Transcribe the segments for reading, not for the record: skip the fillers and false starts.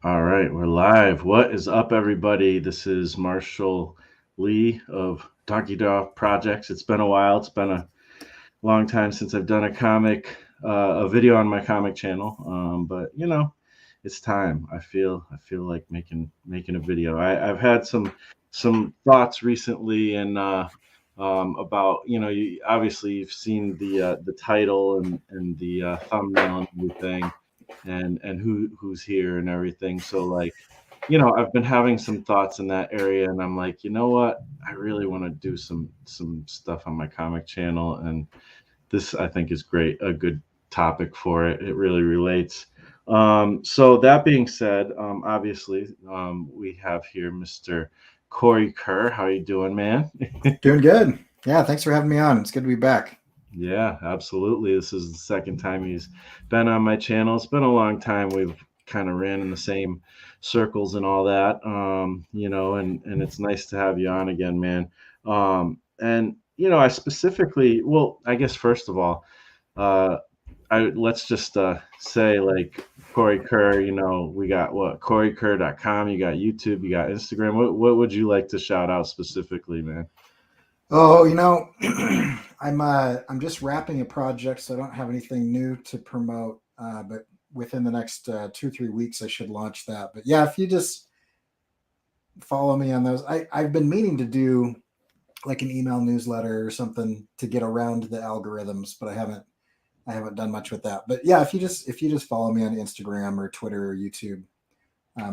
All right, we're live. What is up, everybody? This is Marshall Lee of Donkey Dog Projects. It's been a while. It's been a long time since I've done a video on my comic channel. But it's time. I feel like making a video. I've had some thoughts recently, and about obviously you've seen the title and the thumbnail and everything and who's here and everything. So like, I've been having some thoughts in that area, and I'm like, you know what? I really want to do some stuff on my comic channel, and this I think is great, a good topic for it. It really relates. So that being said, obviously, we have here Mr. Cory Kerr. How you doing, man? Doing good. Yeah, thanks for having me on. It's good to be back. Yeah, absolutely. This is the second time he's been on my channel. It's been a long time. We've kind of ran in the same circles and all that. And it's nice to have you on again, man. And I specifically, well, I guess first of all, uh, let's just say like Cory Kerr. We got what CoryKerr.com. You got YouTube. You got Instagram. What would you like to shout out specifically, man? Oh, I'm just wrapping a project, so I don't have anything new to promote. But within the next 2 or 3 weeks, I should launch that. But yeah, if you just follow me on those, I've been meaning to do like an email newsletter or something to get around the algorithms, but I haven't done much with that. But yeah, if you just follow me on Instagram or Twitter or YouTube,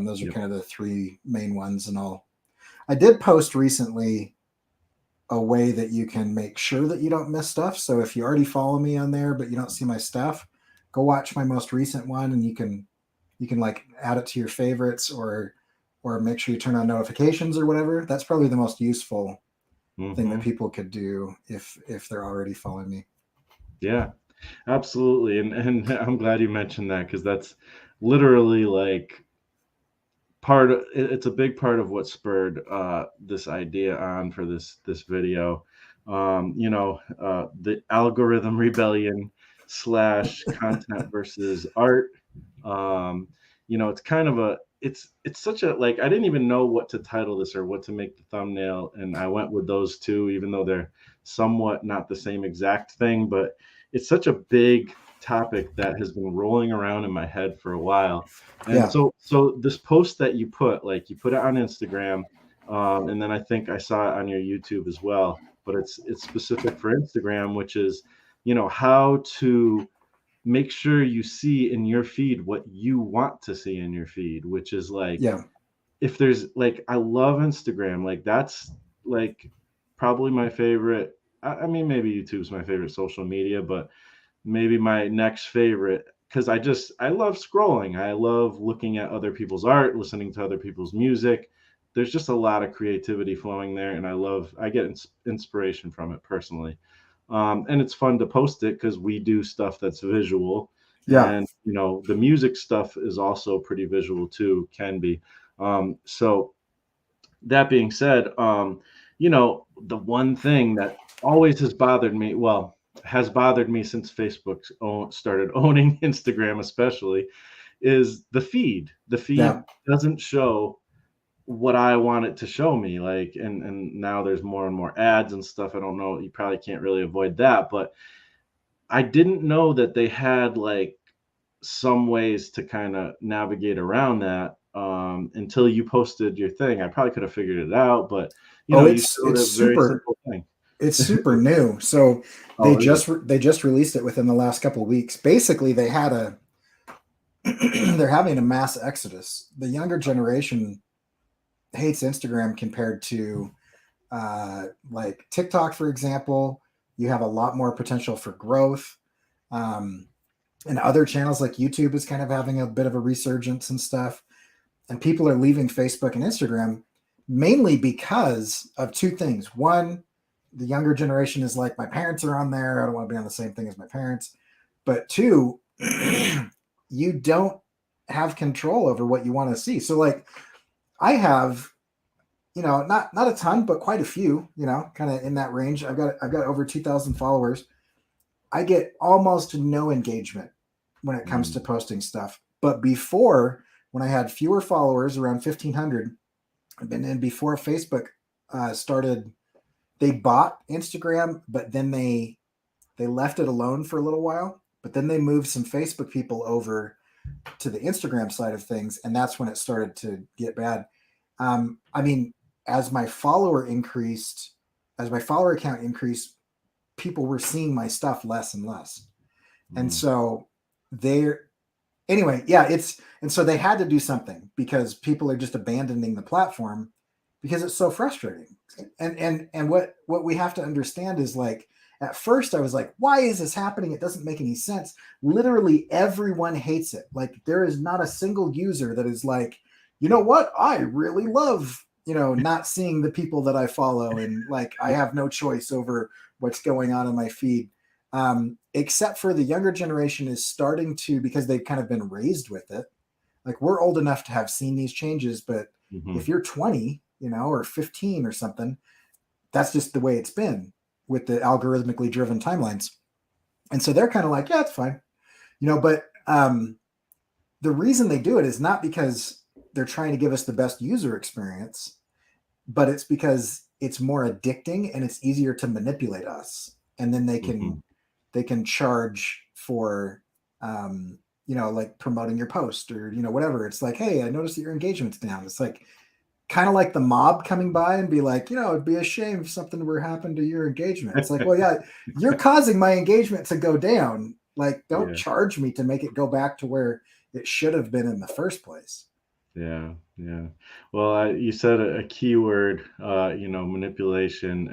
those are Yep. kind of the three main ones. And I did post recently a way that you can make sure that you don't miss stuff. So if you already follow me on there but you don't see my stuff, go watch my most recent one, and you can like add it to your favorites, or make sure you turn on notifications or whatever. That's probably the most useful thing that Hmm. people could do if they're already following me. Yeah. Absolutely, and I'm glad you mentioned that because that's literally like it's a big part of what spurred this idea on for this video. The algorithm rebellion slash content versus art. It's kind of it's such a like I didn't even know what to title this or what to make the thumbnail, and I went with those two, even though they're somewhat not the same exact thing, but it's such a big topic that has been rolling around in my head for a while. And Yeah. so this post that you put, like you put it on Instagram, and then I think I saw it on your YouTube as well, but it's specific for Instagram, which is, how to make sure you see in your feed what you want to see in your feed, which is like, Yeah. if there's like, I love Instagram, like that's like probably my favorite. I mean, maybe YouTube's my favorite social media, but maybe my next favorite, because I love scrolling. I love looking at other people's art, listening to other people's music. There's just a lot of creativity flowing there, and I get inspiration from it personally. And it's fun to post it because we do stuff that's visual, Yeah. and the music stuff is also pretty visual too, can be. So that being said, the one thing that always has bothered me, well, has bothered me since Facebook started owning Instagram, especially, is the feed. The Yeah. feed doesn't show what I want it to show me. Like, and now there's more and more ads and stuff. I don't know. You probably can't really avoid that, but I didn't know that they had like some ways to kind of navigate around that until you posted your thing. I probably could have figured it out, but Oh, you it's showed it's a very super simple thing. it's super new. So they Oh, is it? just released it within the last couple of weeks. Basically, they had a they're having a mass exodus. The younger generation hates Instagram compared to like TikTok, for example. You have a lot more potential for growth. Um, and other channels like YouTube is kind of having a bit of a resurgence and stuff. And people are leaving Facebook and Instagram mainly because of two things. One, the younger generation is like, my parents are on there. I don't want to be on the same thing as my parents. But two, you don't have control over what you want to see. So like I have, not a ton, but quite a few, kind of in that range. I've got over 2,000 followers. I get almost no engagement when it comes to Mm, posting stuff. But before, when I had fewer followers, around 1,500, and then before Facebook started, they bought Instagram, but then they left it alone for a little while. But then they moved some Facebook people over to the Instagram side of things, and that's when it started to get bad. I mean, as my follower increased, as my follower count increased, people were seeing my stuff less and less, and Mm, so they're anyway, yeah, it's and so they had to do something because people are just abandoning the platform because it's so frustrating. And what we have to understand is like at first I was like, why is this happening? It doesn't make any sense. Literally everyone hates it. Like there is not a single user that is like, you know what? I really love, not seeing the people that I follow and like I have no choice over what's going on in my feed, except for the younger generation is starting to because they've kind of been raised with it. Like we're old enough to have seen these changes, but mhm. if you're 20, or 15 or something, that's just the way it's been with the algorithmically driven timelines. And so they're kind of like, yeah, it's fine, but the reason they do it is not because they're trying to give us the best user experience, but it's because it's more addicting and it's easier to manipulate us. And then Mhm. they can charge for like promoting your post or whatever. It's like, hey, I noticed that your engagement's down. It's like kind of like the mob coming by and be like, it'd be a shame if something were to happen to your engagement. It's like, well, yeah, you're causing my engagement to go down. Like, don't Yeah, charge me to make it go back to where it should have been in the first place. yeah, yeah. Well, you said a key word, manipulation,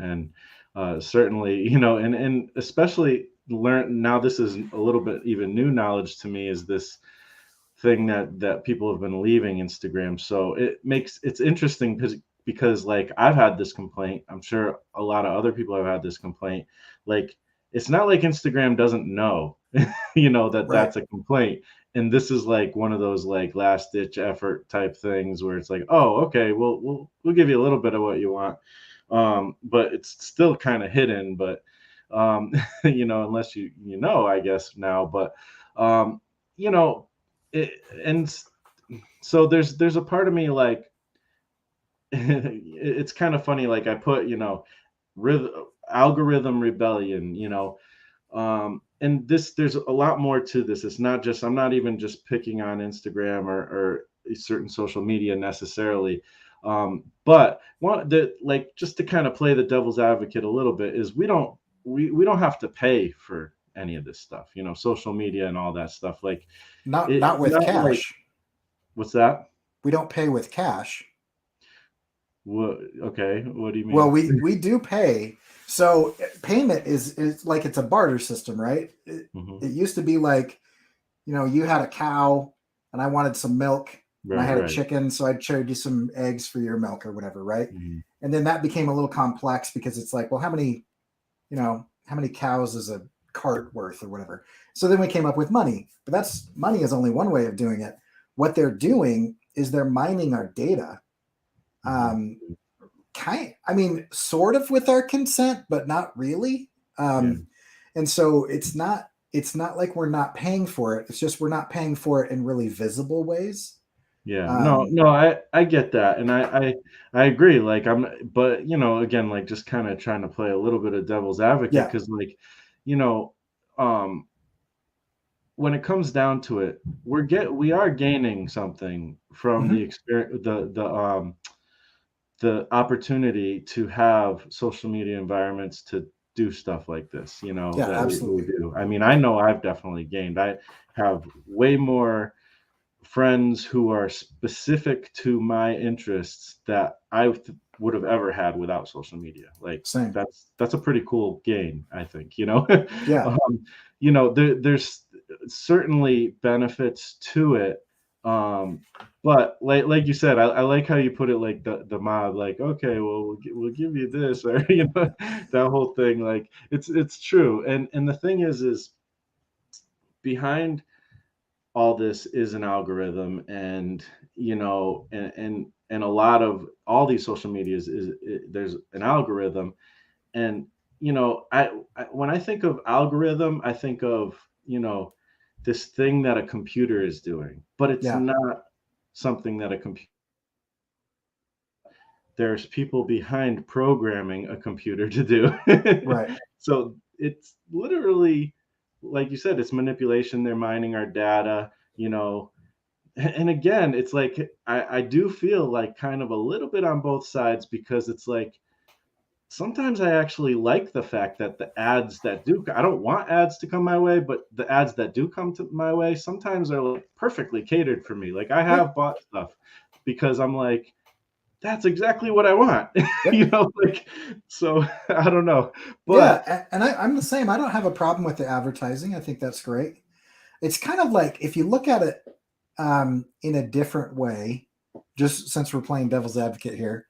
and certainly, and especially learn now. This is a little bit even new knowledge to me. Is this thing that people have been leaving Instagram. So it's interesting because like I've had this complaint. I'm sure a lot of other people have had this complaint. Like it's not like Instagram doesn't know, that Right. that's a complaint. And this is like one of those like last ditch effort type things where it's like, oh, okay, we'll give you a little bit of what you want, but it's still kind of hidden. But unless I guess now. But um, you know, and so there's a part of me like it's kind of funny. Like I put algorithm rebellion. And there's a lot more to this. It's not just I'm not even just picking on Instagram or a certain social media necessarily. But one that like just to kind of play the devil's advocate a little bit is we don't have to pay for any of this stuff, social media and all that stuff. Like Not it's with not like cash. what's that? We don't pay with cash. What? Okay, what do you Well, mean? we do pay. So payment is like it's a barter system, right? Hmm. It used to be like, you had a cow and I wanted some milk, and I Right, had a right. chicken, so I'd trade you some eggs for your milk or whatever, right? Hmm. And then that became a little complex because it's like, well, how many cows is a cart worth or whatever? So then we came up with money, but that's money is only one way of doing it. What they're doing is they're mining our data. Hmm. Um, I mean, sort of with our consent, but not really. Yeah. And so it's not like we're not paying for it. It's just we're not paying for it in really visible ways. Yeah, no, Um, no, I get that, and I agree. Like but again, like just kind of trying to play a little bit of devil's advocate, yeah. because like, you know, um, when it comes down to it, we are gaining something from the Hmm. experience, the opportunity to have social media environments to do stuff like this, Yeah, that we absolutely. do. I mean, I know I've definitely gained. I have way more friends who are specific to my interests that would have ever had without social media. Like Same. that's a pretty cool gain, I think. Yeah. there's certainly benefits to it. Um, but like you said, I like how you put it, like the mob, like, okay, well, we'll give you this, or that whole thing. Like it's true. And the thing is behind all this is an algorithm, and and a lot of all these social medias there's an algorithm. And when I think of algorithm, I think of this thing that a computer is doing, but it's Yeah. not something that a computer, there's people behind programming a computer to do. Right. So it's literally, like you said, it's manipulation. They're mining our data, you know. And again, it's like I do feel like kind of a little bit on both sides, because it's like sometimes I actually like the fact that the ads that do, I don't want ads to come my way, but the ads that do come to my way sometimes are like perfectly catered for me. Like I Yep. have bought stuff because I'm like, that's exactly what I want. Yep. Like, so I don't know. Yeah. But And I'm the same. I don't have a problem with the advertising. I think that's great. It's kind of like if you look at it in a different way, just since we're playing devil's advocate here,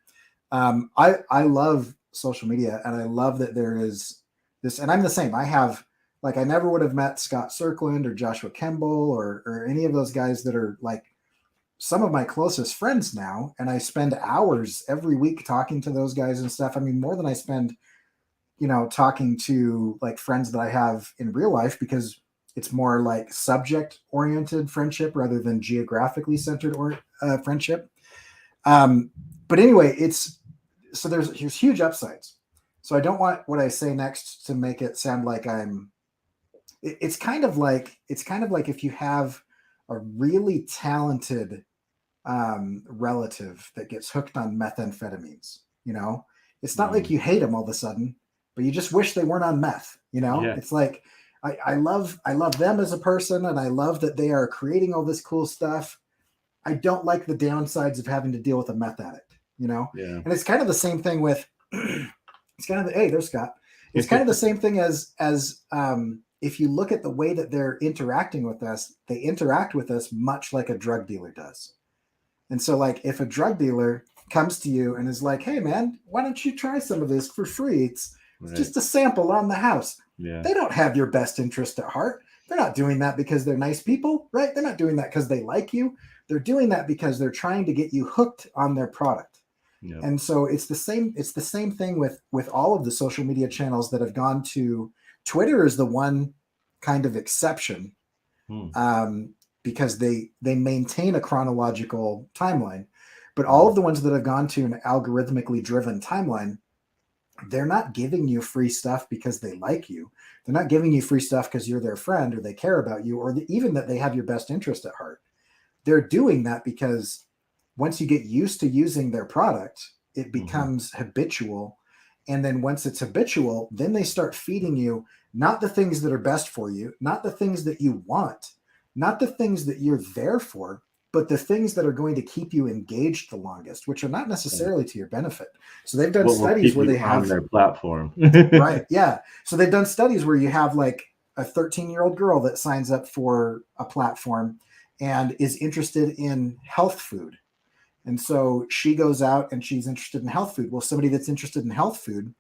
I love social media, and I love that there is this, and I'm the same. I have, like, I never would have met Scott Cirkland or Joshua Kemble or any of those guys that are like some of my closest friends now, and I spend hours every week talking to those guys and stuff. I mean, more than I spend, talking to like friends that I have in real life, because it's more like subject oriented friendship rather than geographically centered or friendship. Um, but anyway, it's so there's huge upsides. So I don't want what I say next to make it sound like it's kind of like if you have a really talented relative that gets hooked on methamphetamines. It's not like mm, you hate them all of a sudden, but you just wish they weren't on meth. yeah, It's like I love them as a person, and I love that they are creating all this cool stuff. I don't like the downsides of having to deal with a meth addict. yeah, And it's kind of the same thing with. It's kind of hey, there's Scott. It's kind of the same thing as if you look at the way that they're interacting with us, they interact with us much like a drug dealer does. And so, like, if a drug dealer comes to you and is like, "Hey, man, why don't you try some of this for free? It's right, just a sample on the house." yeah, They don't have your best interest at heart. They're not doing that because they're nice people, right? They're not doing that because they like you. They're doing that because they're trying to get you hooked on their product. yeah, And so it's the same. It's the same thing with all of the social media channels that have gone to. Twitter is the one kind of exception, mm, um, because they maintain a chronological timeline. But all mm, of the ones that have gone to an algorithmically driven timeline, they're not giving you free stuff because they like you. They're not giving you free stuff because you're their friend or they care about you, or even that they have your best interest at heart. They're doing that because once you get used to using their product, it mhm, becomes habitual. And then once it's habitual, then they start feeding you not the things that are best for you, not the things that you want, not the things that you're there for, but the things that are going to keep you engaged the longest, which are not right. necessarily to your benefit. So they've done What will studies keep where they you on have, their platform? right, yeah. So they've done studies where you have like a 13-year-old girl that signs up for a platform and is interested in health food, and so she goes out and she's interested in health food. Well, somebody that's interested in health food,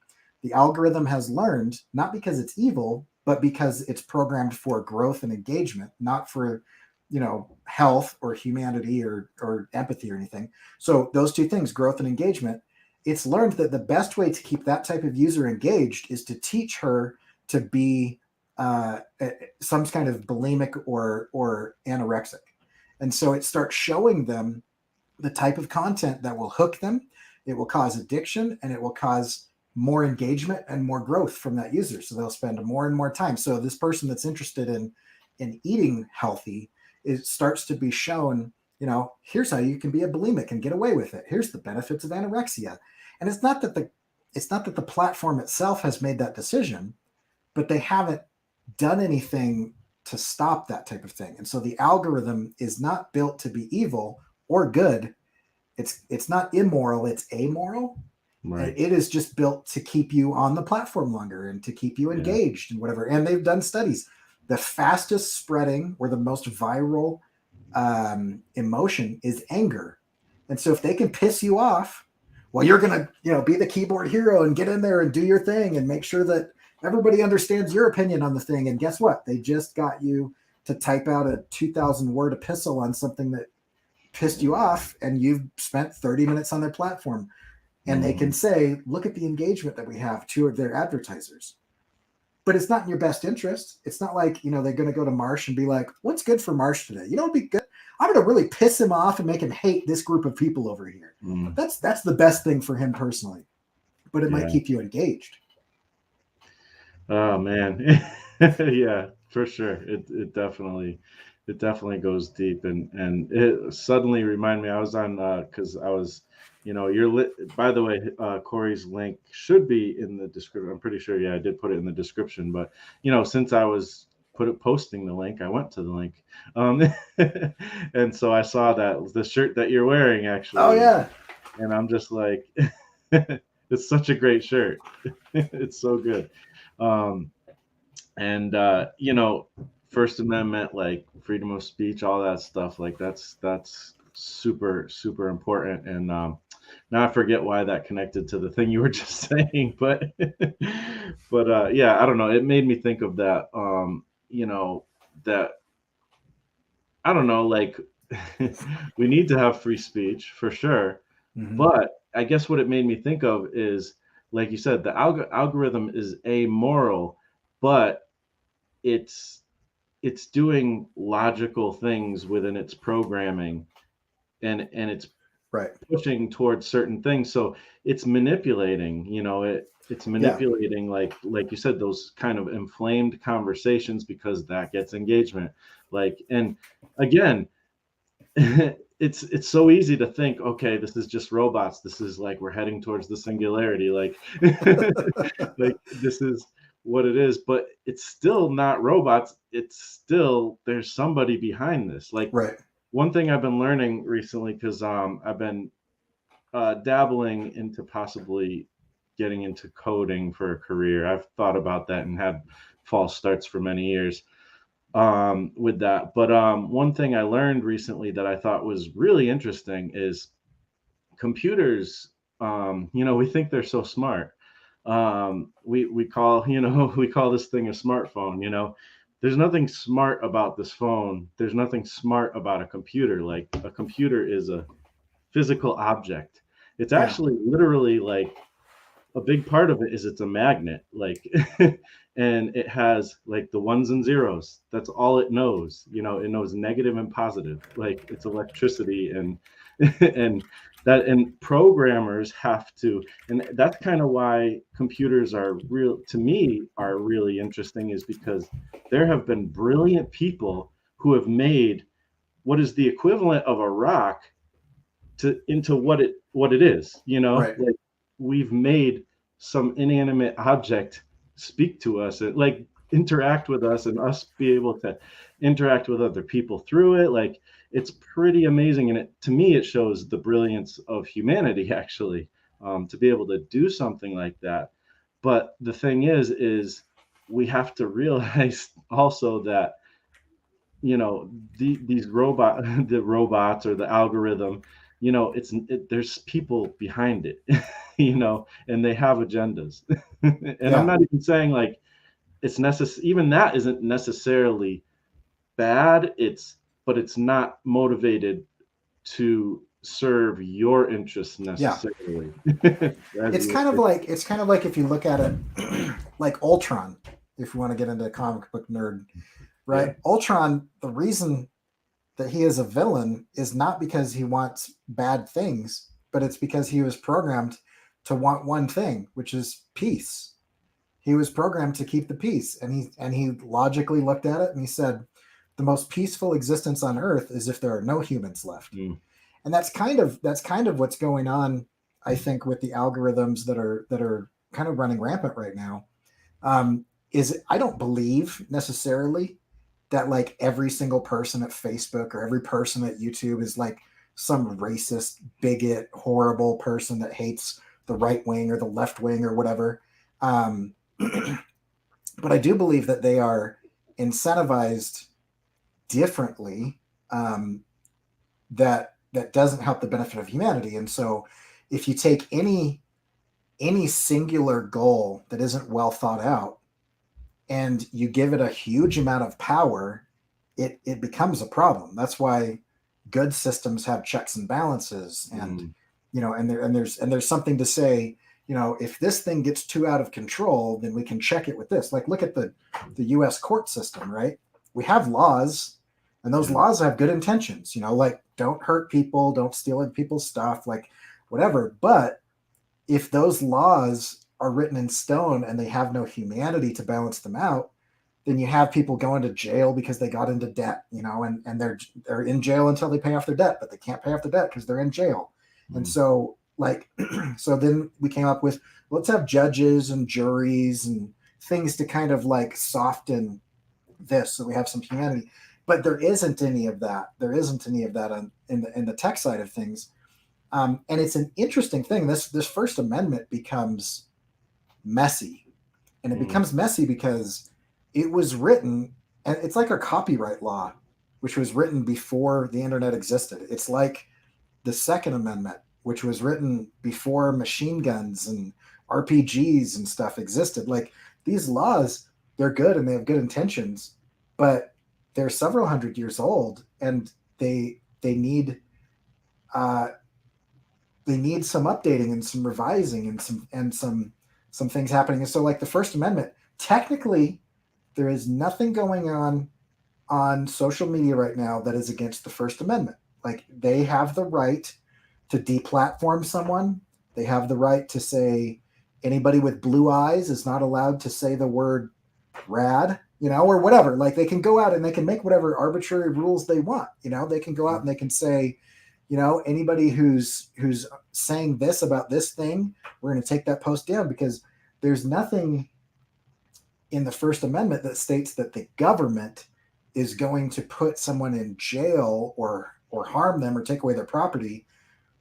the algorithm has learned, not because it's evil, but because it's programmed for growth and engagement, not for, health or humanity or empathy or anything. So those two things, growth and engagement, it's learned that the best way to keep that type of user engaged is to teach her to be uh, some kind of bulimic or anorexic. And so it starts showing them the type of content that will hook them. It will cause addiction, and it will cause more engagement and more growth from that user. So they'll spend more and more time. So this person that's interested in eating healthy, it starts to be shown, here's how you can be a bulimic and get away with it. Here's the benefits of anorexia. And it's not that the platform itself has made that decision, but they haven't done anything to stop that type of thing. And so the algorithm is not built to be evil or good. It's not immoral, it's amoral. And Right. it is just built to keep you on the platform longer and to keep you Yeah. engaged and whatever. And they've done studies. The fastest spreading or the most viral emotion is anger. And so if they can piss you off, well, you're gonna, be the keyboard hero and get in there and do your thing and make sure that everybody understands your opinion on the thing. And guess what? They just got you to type out a 2,000-word epistle on something that pissed you off, and you've spent 30 minutes on their platform. And they can Mhm. say, look at the engagement that we have to their advertisers. but it's not in your best interest. It's not like, they're going to go to Marsh and be like, what's good for Marsh today? It'd be good. I'm going to really piss him off and make him hate this group of people over here. Mm, That's the best thing for him personally, but it might yeah. keep you engaged. Oh man. Yeah, for sure. It definitely goes deep, and it suddenly reminded me I was on because I was, you're by the way, Corey's link should be in the description. I'm pretty sure, yeah, I did put it in the description, but since I was posting the link, I went to the link. Um and so I saw that the shirt that you're wearing Oh actually, yeah. and I'm just like it's such a great shirt. It's so good. Um and First Amendment, like freedom of speech, all that stuff, like that's super super important. And now I forget why that connected to the thing you were just saying, but yeah, I don't know, it made me think of that. That I don't know, like we need to have free speech for sure, Mm-hmm. but I guess what it made me think of is, like you said, the algorithm is amoral, but it's it's doing logical things within its programming, and it's Right. pushing towards certain things. So it's manipulating, it's Yeah. manipulating, like you said, those kind of inflamed conversations, because that gets engagement. Like, and again, it's so easy to think, okay, this is just robots, this is like we're heading towards the singularity, like like this is what it is, but it's still not robots, it's still, there's somebody behind this. Like, Right. one thing I've been learning recently, because I've been dabbling into possibly getting into coding for a career. I've thought about that and had false starts for many years with that. But one thing I learned recently that I thought was really interesting is computers. We think they're so smart. We call we call this thing a smartphone. There's nothing smart about this phone. There's nothing smart about a computer. Like, a computer is a physical object. It's Yeah. actually literally like, a big part of it is it's a magnet, like and it has like the ones and zeros. That's all it knows. It knows negative and positive, like it's electricity. And and and programmers have to, and that's kind of why computers are real, to me, are really interesting, is because there have been brilliant people who have made what is the equivalent of a rock to into what it is. Right. Like, we've made some inanimate object speak to us, and like interact with us, and us be able to interact with other people through it. Like, it's pretty amazing, and to me, it shows the brilliance of humanity, actually, to be able to do something like that. But the thing is we have to realize also that, these the robots, or the algorithm, there's people behind it, and they have agendas. And I'm Yeah. not even saying like it's necessary, even that isn't necessarily bad. But it's not motivated to serve your interests Yeah. necessarily. As It's you kind of were. like it's kind of like if you look at it like Ultron, if you want to get into comic book nerd, Yeah. right? Ultron, the reason that he is a villain is not because he wants bad things, but it's because he was programmed to want one thing, which is peace. He was programmed to keep the peace, and he logically looked at it and he said, "The most peaceful existence on Earth is if there are no humans left." Mm, And that's kind of what's going on, I think, with the algorithms that are kind of running rampant right now. Is I don't believe necessarily that like every single person at Facebook or every person at YouTube is like some racist, bigot, horrible person that hates the right wing or the left wing or whatever. Um, but I do believe that they are incentivized differently, um, that doesn't help the benefit of humanity. And so, if you take any singular goal that isn't well thought out and you give it a huge amount of power, it becomes a problem. That's why good systems have checks and balances, and mm, and there's something to say. if this thing gets too out of control, then we can check it with this. Like, look at the U.S. court system, right? We have laws, and those Yeah. laws have good intentions. Like, don't hurt people, don't steal other people's stuff, like whatever. But if those laws are written in stone and they have no humanity to balance them out, then you have people going to jail because they got into debt, and they're in jail until they pay off their debt, but they can't pay off their debt because they're in jail. And Mm. so, like, so then we came up with, let's have judges and juries and things to kind of like soften this, so we have some humanity. But there isn't any of that. There isn't any of that in the tech side of things. And it's an interesting thing. This First Amendment becomes messy, and it Mm. becomes messy because it was written, and it's like our copyright law, which was written before the internet existed. It's like the Second Amendment, which was written before machine guns and RPGs and stuff existed. Like, these laws, they're good and they have good intentions, but they're several hundred years old, and they need uh, they need some updating and some revising and some things happening. And so, like, the First Amendment, technically, there is nothing going on social media right now that is against the First Amendment. Like, they have the right to deplatform someone. They have the right to say anybody with blue eyes is not allowed to say the word rad, or whatever. Like, they can go out and they can make whatever arbitrary rules they want. They can go out and they can say, anybody who's saying this about this thing, we're going to take that post down, because there's nothing in the First Amendment that states that the government is going to put someone in jail or harm them or take away their property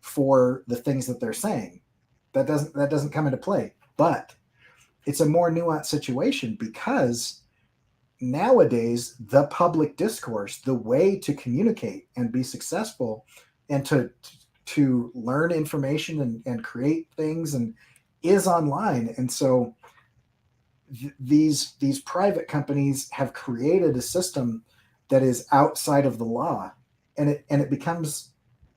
for the things that they're saying. That doesn't come into play. But it's a more nuanced situation, because nowadays the public discourse, the way to communicate and be successful and to learn information and create things and is online. And so these private companies have created a system that is outside of the law, and it becomes,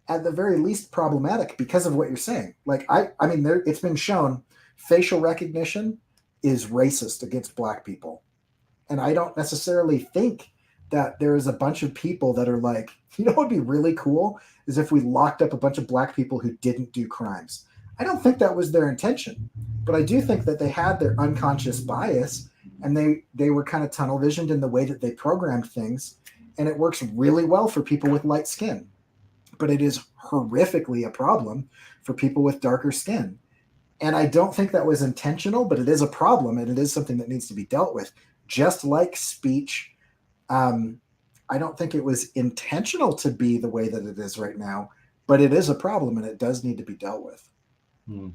at the very least, problematic because of what you're saying. Like, I mean, it's been shown facial recognition is racist against black people, and I don't necessarily think that there is a bunch of people that are like, what would be really cool is if we locked up a bunch of black people who didn't do crimes. I don't think that was their intention, but I do think that they had their unconscious bias, and they were kind of tunnel visioned in the way that they programmed things, and it works really well for people with light skin, but it is horrifically a problem for people with darker skin. And I don't think that was intentional, but it is a problem, and it is something that needs to be dealt with. Just like speech, I don't think it was intentional to be the way that it is right now, but it is a problem, and it does need to be dealt with. Mm.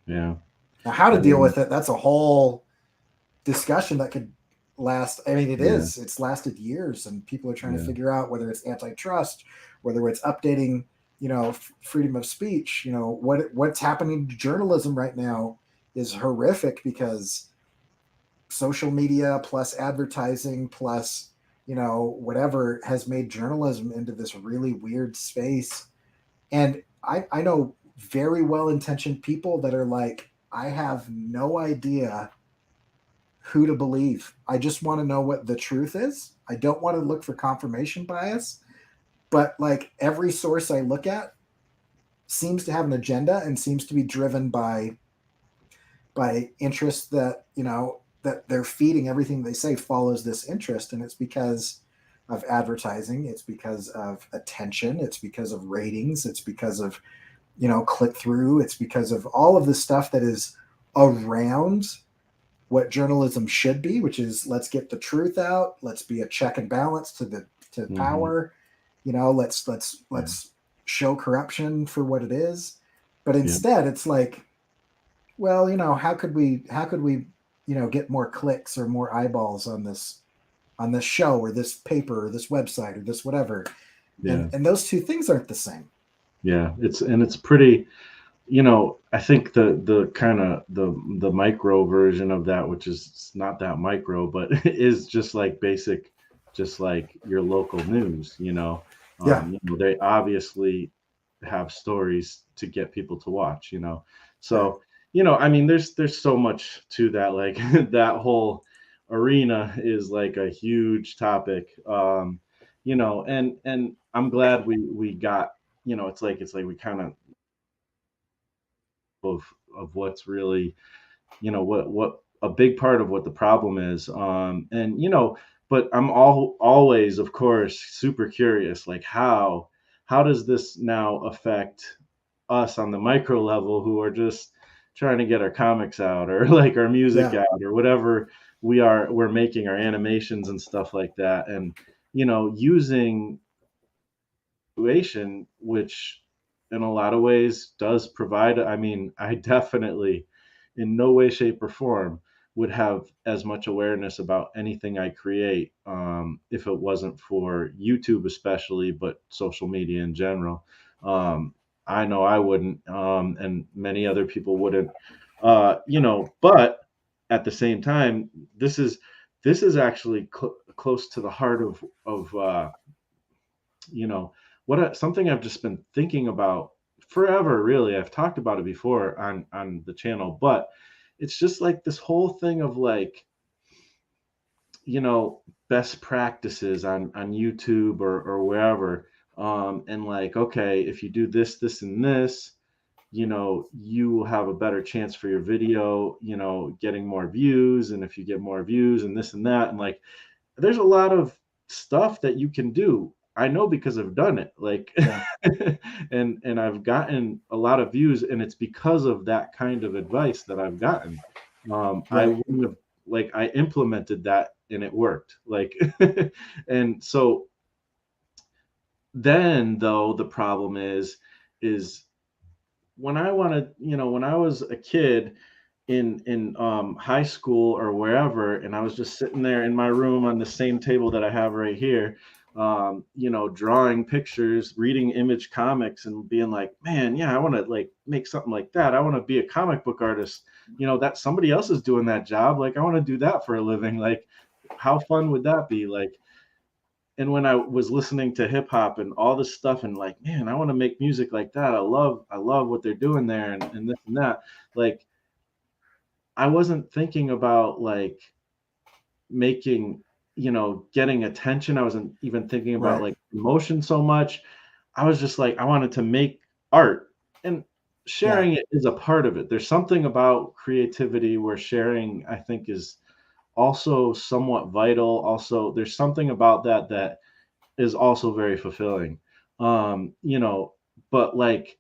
Yeah. Now, how to I deal mean, with it, that's a whole discussion that could last. I mean, yeah. it's lasted years, and people are trying to Yeah. figure out whether it's antitrust, whether it's updating, freedom of speech. What's happening to journalism right now is horrific, because social media plus advertising plus whatever has made journalism into this really weird space. And I know very well intentioned people that are like, I have no idea who to believe. I just want to know what the truth is. I don't want to look for confirmation bias, but like, every source I look at seems to have an agenda and seems to be driven by interests that that they're feeding. Everything they say follows this interest, and it's because of advertising, it's because of attention, it's because of ratings, it's because of click through, it's because of all of the stuff that is around what journalism should be, which is, let's get the truth out, let's be a check and balance to Hmm. power, Yeah. let's show corruption for what it is. But Yeah. instead, it's like, well, how could we get more clicks or more eyeballs on this show or this paper or this website or this whatever. and Yeah. and those two things aren't the same. Yeah. It's pretty. I think the kind of the micro version of that, which is not that micro, but is just like basic, just like your local news. Yeah. They obviously have stories to get people to watch. Right. So I mean, there's so much to that. Like that whole arena is like a huge topic. And I'm glad we got, it's like we kind of what's really, what a big part of what the problem is. And but I'm always, of course, super curious, like how does this now affect us on the micro level who are just trying to get our comics out, or like our music Yeah, out, or whatever we're making, our animations and stuff like that. And using situation, which in a lot of ways does provide. I mean, I definitely, in no way, shape, or form, would have as much awareness about anything I create if it wasn't for YouTube, especially, but social media in general. Um, I know I wouldn't, and many other people wouldn't. But at the same time, this is actually close to the heart of you know something I've just been thinking about forever. Really, I've talked about it before on the channel, but it's just like this whole thing of like, you know best practices on YouTube or wherever. And like, okay, if you do this and this, you will have a better chance for your video, getting more views. And if you get more views and this and that, and like, there's a lot of stuff that you can do. I know because I've done it. Like, yeah, and I've gotten a lot of views, and it's because of that kind of advice that I've gotten. I right, wouldn't have, like, I implemented that and it worked. Like, and so then though the problem is when I wanted, when I was a kid in high school or wherever, and I was just sitting there in my room on the same table that I have right here, drawing pictures, reading Image Comics, and being like, man, yeah, I want to like make something like that. I want to be a comic book artist. That somebody else is doing that job. Like, I want to do that for a living. Like, how fun would that be? Like, and when I was listening to hip hop and all this stuff, and like, man, I want to make music like that. I love what they're doing there, and this and that. Like, I wasn't thinking about like making, getting attention. I wasn't even thinking about right, like emotion so much. I was just like, I wanted to make art, and yeah, sharing it is a part of it. There's something about creativity where sharing, I think, is also somewhat vital. Also, there's something about that is also very fulfilling. Um, you know, but like,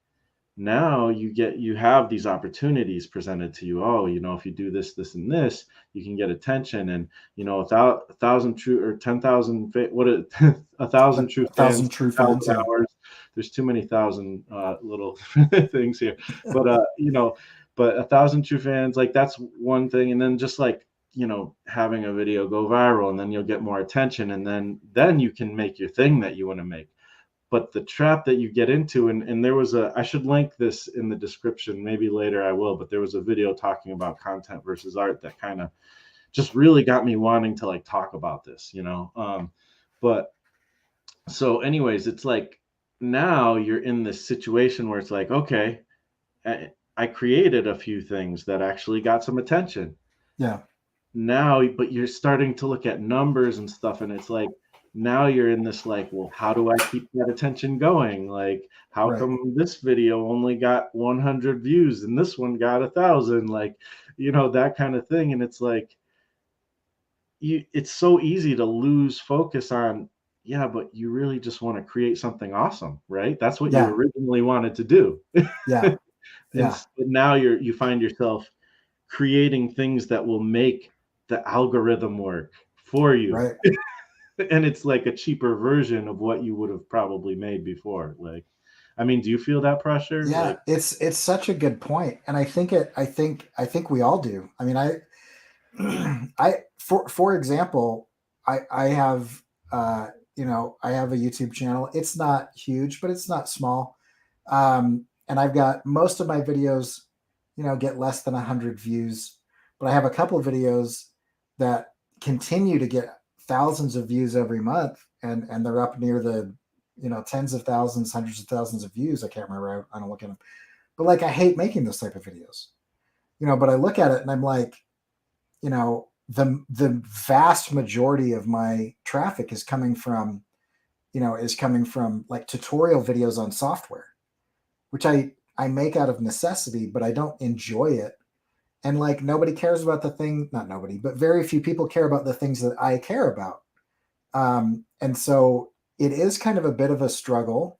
now you have these opportunities presented to you. Oh, if you do this and this, you can get attention. And a thousand true, or 10,000 what a thousand true a fans, thousand true 10,000 fans. Yeah, hours. There's too many thousand little things here. But a thousand true fans, like, that's one thing. And then just like, having a video go viral, and then you'll get more attention, and then you can make your thing that you want to make. But the trap that you get into, and there was I should link this in the description, maybe later I will, but there was a video talking about content versus art that kind of just really got me wanting to like talk about this. But so anyways, it's like, now you're in this situation where it's like, okay, I created a few things that actually got some attention yeah, now, but you're starting to look at numbers and stuff, and it's like, now you're in this like, well, how do I keep that attention going? Like, how right, come this video only got 100 views and this one got 1,000? Like, that kind of thing. And it's like, it's so easy to lose focus on, yeah, but you really just want to create something awesome, right? That's what you yeah, originally wanted to do. yeah, yeah, But now you find yourself creating things that will make the algorithm work for you. right. And it's like a cheaper version of what you would have probably made before. Like, I mean, do you feel that pressure? Yeah, Like, it's such a good point, and I think we all do. I mean, I for example, I have I have a YouTube channel. It's not huge, but it's not small. And I've got most of my videos, get less than 100 views, but I have a couple of videos that continue to get thousands of views every month, and they're up near the tens of thousands, hundreds of thousands of views. I can't remember. I don't look at them, but like I hate making those type of videos. But I look at it and I'm like, the vast majority of my traffic is coming from like tutorial videos on software, which I make out of necessity, but I don't enjoy it. And like nobody cares about the thing, not nobody, but very few people care about the things that I care about. And so it is kind of a bit of a struggle.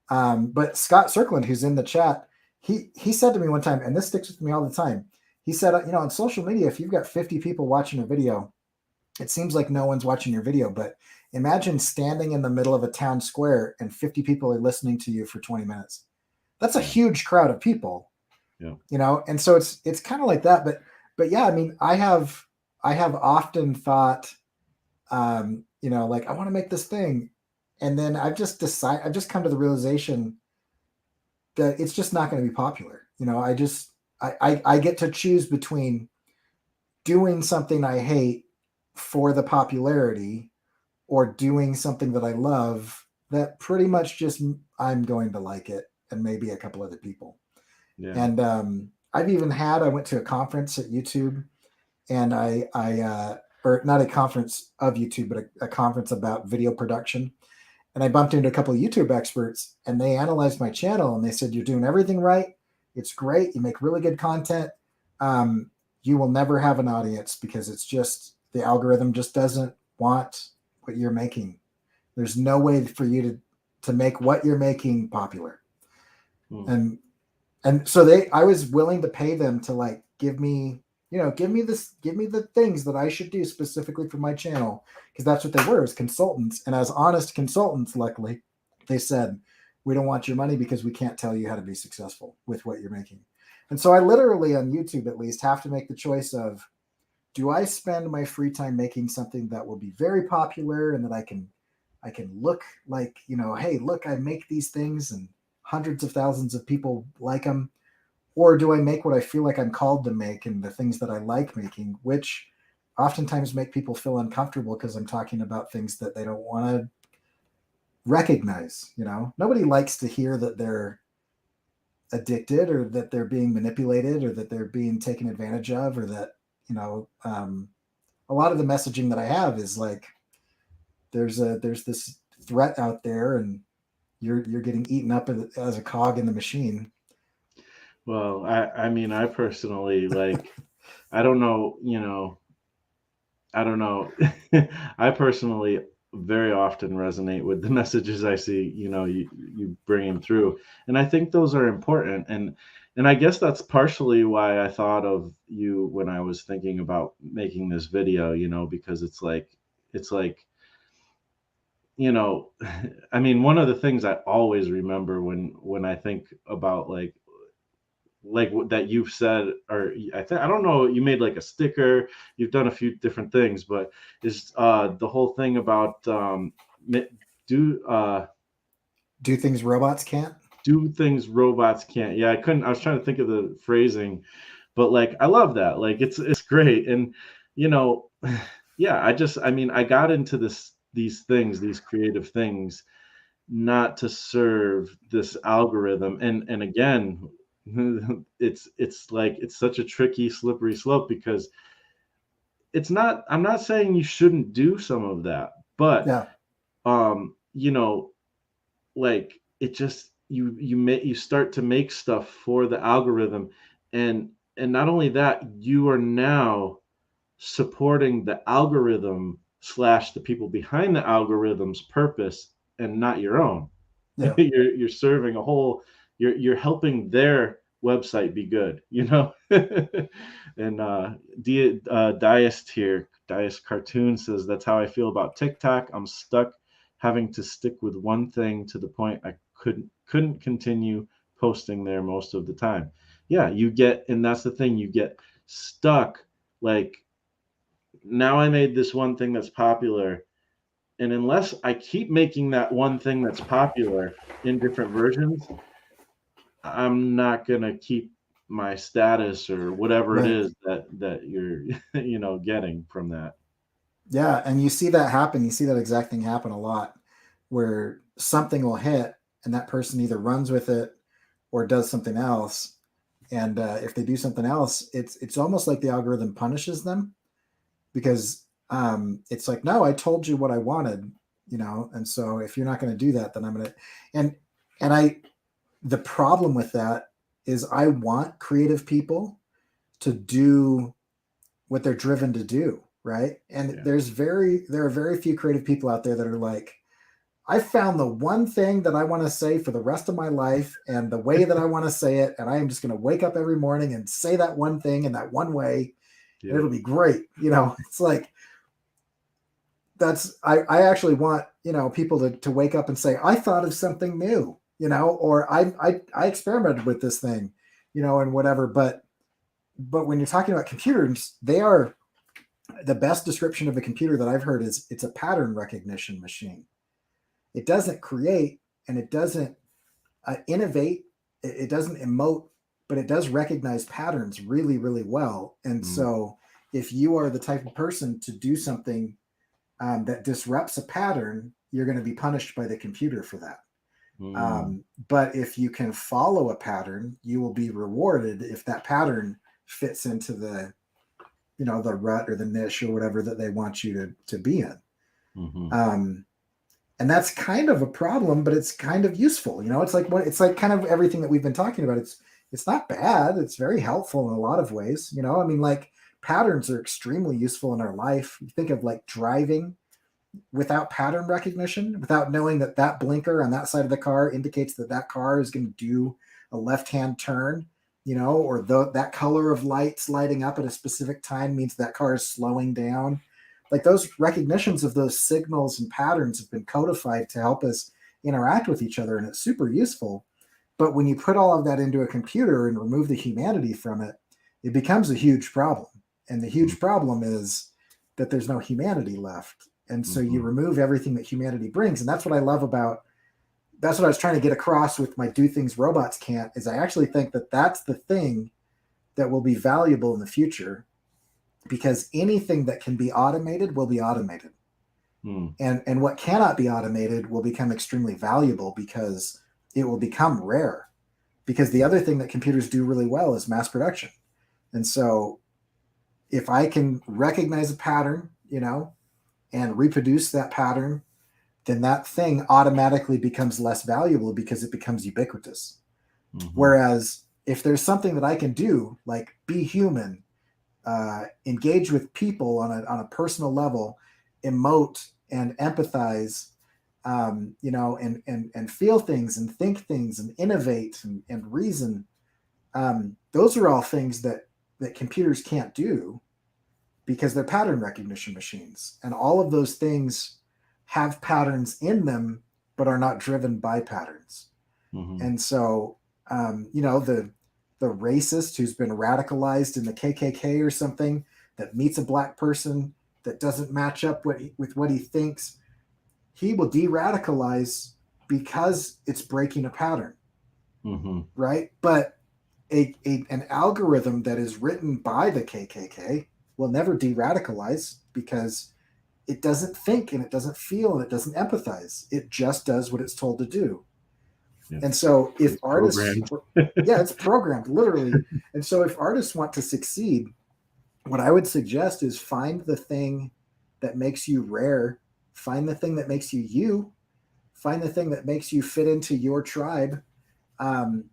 But Scott Cirkland, who's in the chat, he said to me one time, and this sticks with me all the time. He said, on social media, if you've got 50 people watching a video, it seems like no one's watching your video. But imagine standing in the middle of a town square and 50 people are listening to you for 20 minutes. That's a Yeah. huge crowd of people. Yeah. And so it's kind of like that. But yeah, I mean, I have often thought, like I want to make this thing, and then I've just come to the realization that it's just not going to be popular. I get to choose between doing something I hate for the popularity or doing something that I love that pretty much just I'm going to like it and maybe a couple other people. Yeah. And I went to a conference at YouTube, and or not a conference of YouTube, but a conference about video production. And I bumped into a couple of YouTube experts, and they analyzed my channel, and they said, "You're doing everything right. It's great. You make really good content. You will never have an audience because it's just the algorithm just doesn't want what you're making. There's no way for you to make what you're making popular." Mm. And so I was willing to pay them to like give me the things that I should do specifically for my channel, because that's what they were, as consultants. And as honest consultants, luckily, they said, "We don't want your money because we can't tell you how to be successful with what you're making." And so I literally, on YouTube at least, have to make the choice of, do I spend my free time making something that will be very popular and that I can look like, hey, look, I make these things and hundreds of thousands of people like them, or do I make what I feel like I'm called to make and the things that I like making, which oftentimes make people feel uncomfortable because I'm talking about things that they don't want to recognize. Nobody likes to hear that they're addicted, or that they're being manipulated, or that they're being taken advantage of, or that, a lot of the messaging that I have is like, there's this threat out there, and you're getting eaten up as a cog in the machine. Well, I mean, I personally like, I don't know, I don't know. I personally very often resonate with the messages I see, you bringing through. And I think those are important. And I guess that's partially why I thought of you when I was thinking about making this video, because it's like, you know, I mean, one of the things I always remember when I think about like that you've said, or I don't know, you made like a sticker, you've done a few different things, but is the whole thing about do Do things robots can't. do things robots can't. Yeah, I was trying to think of the phrasing, but like I love that. Like it's great. And you know yeah, I mean, I got into these creative things not to serve this algorithm. And again, it's like it's such a tricky slippery slope, because I'm not saying you shouldn't do some of that, but Yeah, um you know like it just you start to make stuff for the algorithm, and not only that, you are now supporting the algorithm slash the people behind the algorithm's purpose and not your own. yeah, You're serving a whole, you're helping their website be good, and Diest here, Diest Cartoon says, "That's how I feel about TikTok. I'm stuck having to stick with one thing to the point I couldn't continue posting there most of the time." Yeah, you get, and that's the thing, you get stuck. Like, now I made this one thing that's popular, and unless I keep making that one thing that's popular in different versions, I'm not gonna keep my status or whatever it right. is that you're getting from that. Yeah, and you see that happen. You see that exact thing happen a lot, where something will hit, and that person either runs with it or does something else, And if they do something else, it's almost like the algorithm punishes them because it's like, no, I told you what I wanted, and so if you're not going to do that, then I'm going to. And and I the problem with that is I want creative people to do what they're driven to do, right? And Yeah. there are very few creative people out there that are like, I found the one thing that I want to say for the rest of my life and the way that I want to say it, and I am just going to wake up every morning and say that one thing in that one way, and Yep. it'll be great. It's like I actually want, people to wake up and say, I thought of something new, or I experimented with this thing, and whatever. But when you're talking about computers, they are the best description of a computer that I've heard is it's a pattern recognition machine. It doesn't create and it doesn't innovate, it doesn't emote, but it does recognize patterns really, really well. And Mm. so if you are the type of person to do something that disrupts a pattern, you're going to be punished by the computer for that. Mm. But if you can follow a pattern, you will be rewarded if that pattern fits into the rut or the niche or whatever that they want you to be in. Mm-hmm. Um, and that's kind of a problem, but it's kind of useful. It's like kind of everything that we've been talking about. It's not bad. It's very helpful in a lot of ways. I mean, like patterns are extremely useful in our life. You think of like driving without pattern recognition, without knowing that that blinker on that side of the car indicates that that car is going to do a left-hand turn, or that color of lights lighting up at a specific time means that car is slowing down. Like those recognitions of those signals and patterns have been codified to help us interact with each other, and it's super useful. But when you put all of that into a computer and remove the humanity from it, it becomes a huge problem. And the huge problem is that there's no humanity left. And so you Mm-hmm. remove everything that humanity brings. And that's what I love about, that's what I was trying to get across with my do things robots can't, is I actually think that that's the thing that will be valuable in the future, because anything that can be automated will be automated. Mm. And what cannot be automated will become extremely valuable because it will become rare. Because the other thing that computers do really well is mass production. And so if I can recognize a pattern, and reproduce that pattern, then that thing automatically becomes less valuable because it becomes ubiquitous. Mm-hmm. Whereas if there's something that I can do, like be human, engage with people on a personal level, emote and empathize, and feel things and think things and innovate and reason, those are all things that computers can't do because they're pattern recognition machines. And all of those things have patterns in them, but are not driven by patterns. Mm-hmm. And so, the racist who's been radicalized in the KKK or something that meets a black person that doesn't match up with what he thinks, he will de-radicalize because it's breaking a pattern, Mm-hmm. right? But an algorithm that is written by the KKK will never de-radicalize because it doesn't think and it doesn't feel and it doesn't empathize. It just does what it's told to do. Yeah. And so if It's artists, programmed. yeah, it's programmed literally. And so if artists want to succeed, what I would suggest is find the thing that makes you rare, find the thing that makes you you, find the thing that makes you fit into your tribe, um,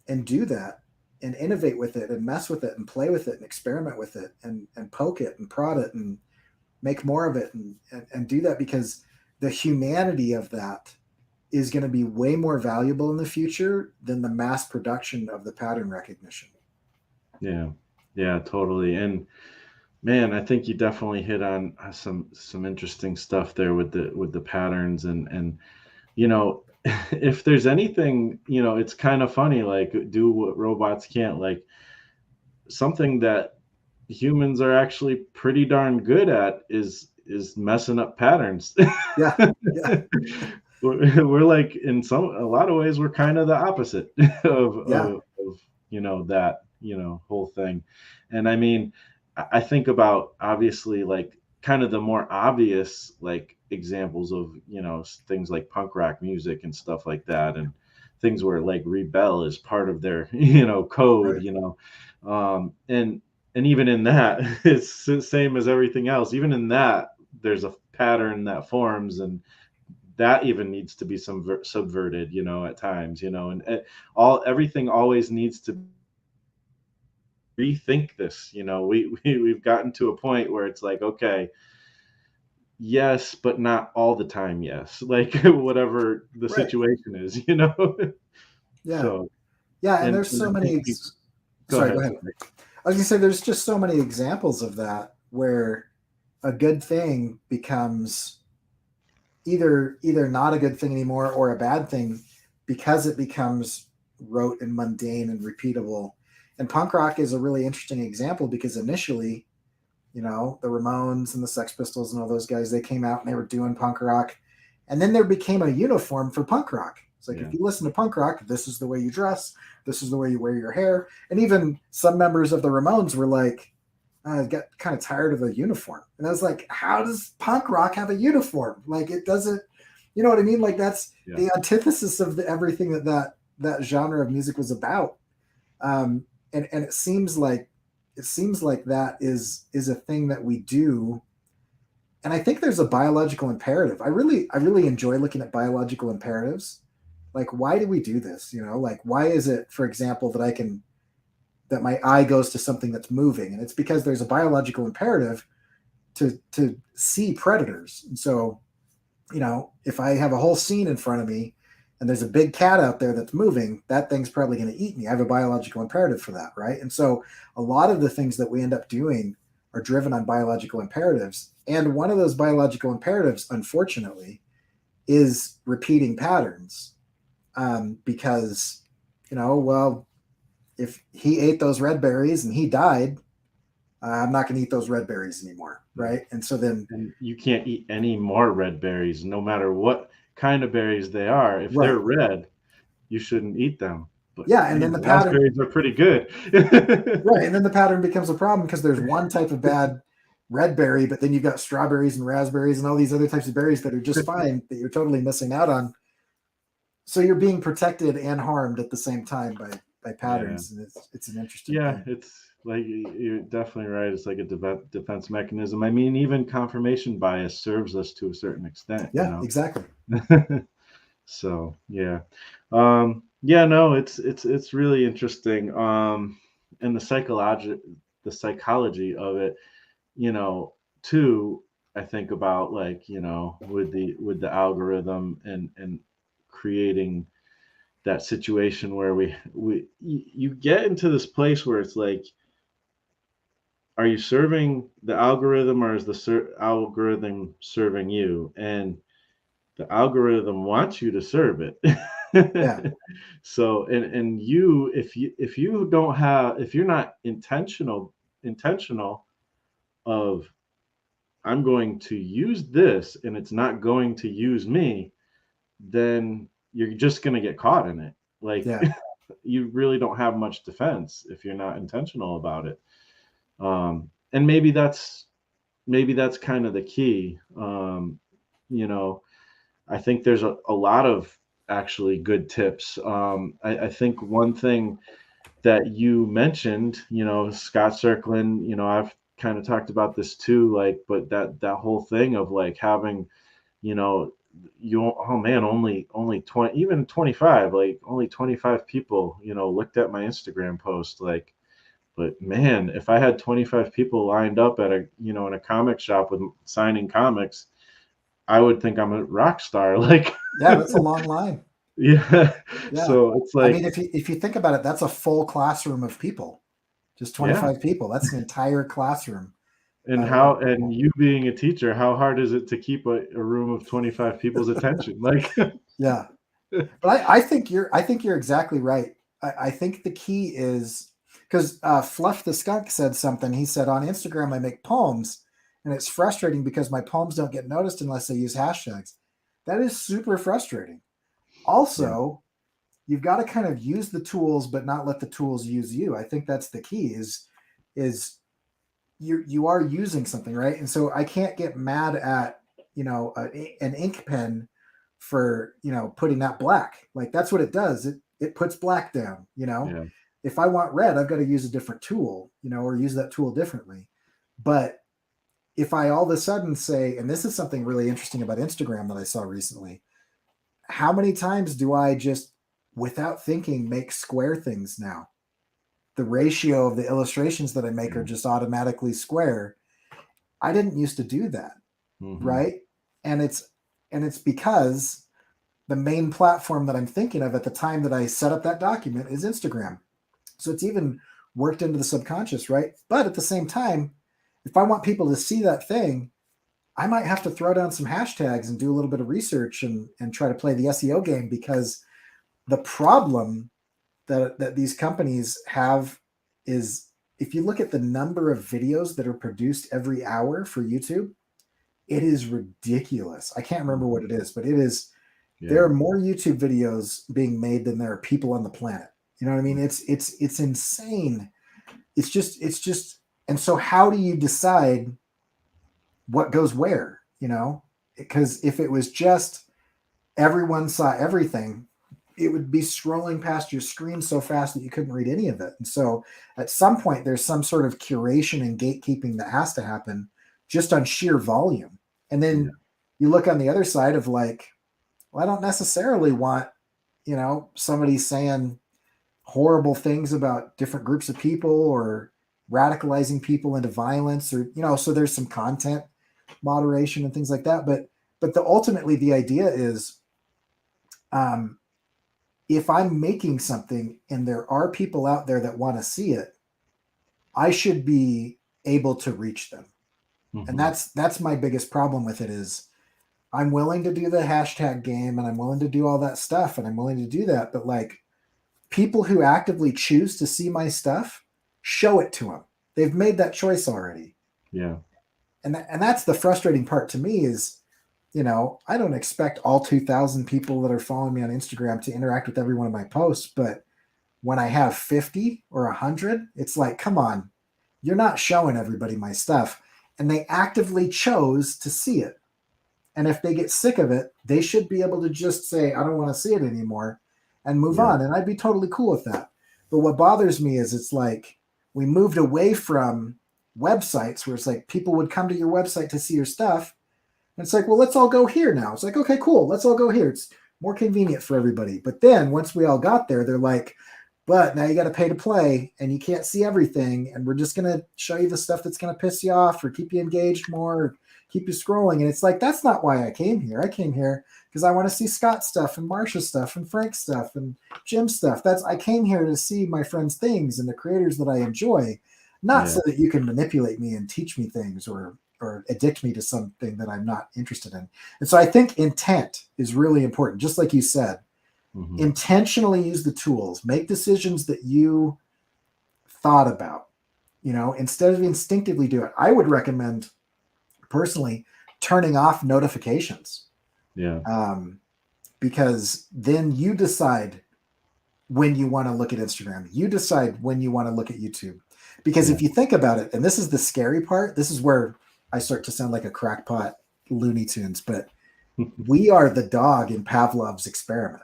and do that and innovate with it and mess with it and play with it and experiment with it and poke it and prod it and make more of it and do that, because the humanity of that is going to be way more valuable in the future than the mass production of the pattern recognition. Yeah. Yeah, totally. And man, I think you definitely hit on some interesting stuff there with the patterns and you know, if there's anything, it's kind of funny, like do what robots can't, like something that humans are actually pretty darn good at is messing up patterns. Yeah, yeah, we're like in a lot of ways we're kind of the opposite yeah, of that whole thing. And I mean, I think about obviously like kind of the more obvious like examples of things like punk rock music and stuff like that, and things where like rebel is part of their code, Right. and even in that, it's the same as everything else. Even in that, there's a pattern that forms, and that even needs to be subverted, at times, and all everything always needs to rethink this. We've gotten to a point where it's like, okay, yes, but not all the time, yes. Like whatever the Right. situation is, Yeah. So, Yeah. And and there's so I many. think go Sorry, go ahead. ahead. Sorry. I was gonna say there's just so many examples of that where a good thing becomes either not a good thing anymore or a bad thing because it becomes rote and mundane and repeatable. And punk rock is a really interesting example because initially, the Ramones and the Sex Pistols and all those guys, they came out and they were doing punk rock. And then there became a uniform for punk rock. It's like, Yeah. if you listen to punk rock, this is the way you dress, this is the way you wear your hair. And even some members of the Ramones were like, I got kind of tired of the uniform. And I was like, how does punk rock have a uniform? Like, it doesn't, you know what I mean? Like, that's Yeah. the antithesis of everything that genre of music was about. And it seems like that is a thing that we do. And I think there's a biological imperative. I really enjoy looking at biological imperatives. Like, why do we do this? Like, why is it, for example, that my eye goes to something that's moving? And it's because there's a biological imperative to see predators. And so, if I have a whole scene in front of me and there's a big cat out there that's moving, that thing's probably going to eat me. I have a biological imperative for that, right? And so a lot of the things that we end up doing are driven on biological imperatives. And one of those biological imperatives, unfortunately, is repeating patterns. Because, well, if he ate those red berries and he died, I'm not going to eat those red berries anymore, right? And so then, And you can't eat any more red berries, no matter what kind of berries they are. If they're right, red, you shouldn't eat them. But yeah, and then the pattern, raspberries are pretty good. right, and then the pattern becomes a problem because there's one type of bad red berry, but then you've got strawberries and raspberries and all these other types of berries that are just fine that you're totally missing out on. So you're being protected and harmed at the same time by Yeah. patterns, and it's an interesting Yeah, thing. it's like you're definitely right. It's like a defense mechanism. I mean, even confirmation bias serves us to a certain extent, Yeah, exactly. So yeah, yeah. No, it's really interesting. And the psychology of it, too. I think about like with the algorithm and creating that situation where you get into this place where it's like, are you serving the algorithm or is the algorithm serving you? And the algorithm wants you to serve it. Yeah, So, and you, if you don't have, if you're not intentional of, I'm going to use this and it's not going to use me, then you're just going to get caught in it. Like yeah, you really don't have much defense if you're not intentional about it. And maybe that's kind of the key. You know, I think there's a lot of actually good tips. I think one thing that you mentioned, Scott Circlin, I've kind of talked about this too, like, but that whole thing of like having, you know, oh man, only 20, even 25, like only 25 people, looked at my Instagram post, like, but man, if I had 25 people lined up at in a comic shop with signing comics, I would think I'm a rock star. Like, yeah. That's a long line. yeah. Yeah, So it's I mean, like, if you think about it, that's a full classroom of people. Just yeah. 25 people. That's an entire classroom And of and people. you being a teacher, how hard is it to keep a room of 25 people's attention? Like, Yeah, but I think you're exactly right. I think the key is because Fluff the Skunk said something. He said on Instagram I make poems, and it's frustrating because my poems don't get noticed unless I use hashtags. That is super frustrating. yeah, Also, you've got to kind of use the tools, but not let the tools use you. I think that's the key. Is you are using something, right? And so I can't get mad at an ink pen for, putting that black. Like that's what it does. It puts black down, Yeah. If I want red, I've got to use a different tool, or use that tool differently. But if I all of a sudden say, and this is something really interesting about Instagram that I saw recently, how many times do I just, without thinking, make square things now? The ratio of the illustrations that I make Yeah. are just automatically square. I didn't used to do that, Mm-hmm. right? And it's because the main platform that I'm thinking of at the time that I set up that document is Instagram. So it's even worked into the subconscious, right? But at the same time, if I want people to see that thing, I might have to throw down some hashtags and do a little bit of research and try to play the SEO game, because the problem that these companies have is, if you look at the number of videos that are produced every hour for YouTube, it is ridiculous. I can't remember what it is, but it is. There Yeah. are more YouTube videos being made than there are people on the planet. You know what I mean? It's insane. It's just. And so how do you decide what goes where? Because if it was just everyone saw everything, it would be scrolling past your screen so fast that you couldn't read any of it. And so at some point, there's some sort of curation and gatekeeping that has to happen just on sheer volume. And Yeah. then you look on the other side of like, well, I don't necessarily want, somebody saying horrible things about different groups of people or radicalizing people into violence, or, so there's some content moderation and things like that. But ultimately the idea is, um, if I'm making something and there are people out there that want to see it, I should be able to reach them. And Mm-hmm. that's my biggest problem with it is, I'm willing to do the hashtag game and I'm willing to do all that stuff and I'm willing to do that. But like, people who actively choose to see my stuff, show it to them. They've made that choice already. Yeah. And that's the frustrating part to me is, I don't expect all 2,000 people that are following me on Instagram to interact with every one of my posts. But when I have 50 or 100, it's like, come on, you're not showing everybody my stuff. And they actively chose to see it. And if they get sick of it, they should be able to just say, I don't want to see it anymore and move Yeah. on. And I'd be totally cool with that. But what bothers me is, it's like we moved away from websites where it's like people would come to your website to see your stuff. And it's like, well, let's all go here now. It's like, okay, cool. Let's all go here. It's more convenient for everybody. But then once we all got there, they're like, but now you got to pay to play and you can't see everything. And we're just going to show you the stuff that's going to piss you off or keep you engaged more, or keep you scrolling. And it's like, that's not why I came here. I came here because I want to see Scott's stuff and Marsha's stuff and Frank's stuff and Jim's stuff. I came here to see my friends' things and the creators that I enjoy, not Yeah. so that you can manipulate me and teach me things or addict me to something that I'm not interested in. And so I think intent is really important. Just like you said, Mm-hmm. intentionally use the tools, make decisions that you thought about, instead of instinctively do it. I would recommend personally turning off notifications, Yeah. because then you decide when you want to look at Instagram, you decide when you want to look at YouTube. Because Yeah. if you think about it, and this is the scary part, this is where I start to sound like a crackpot Looney Tunes, but we are the dog in Pavlov's experiment.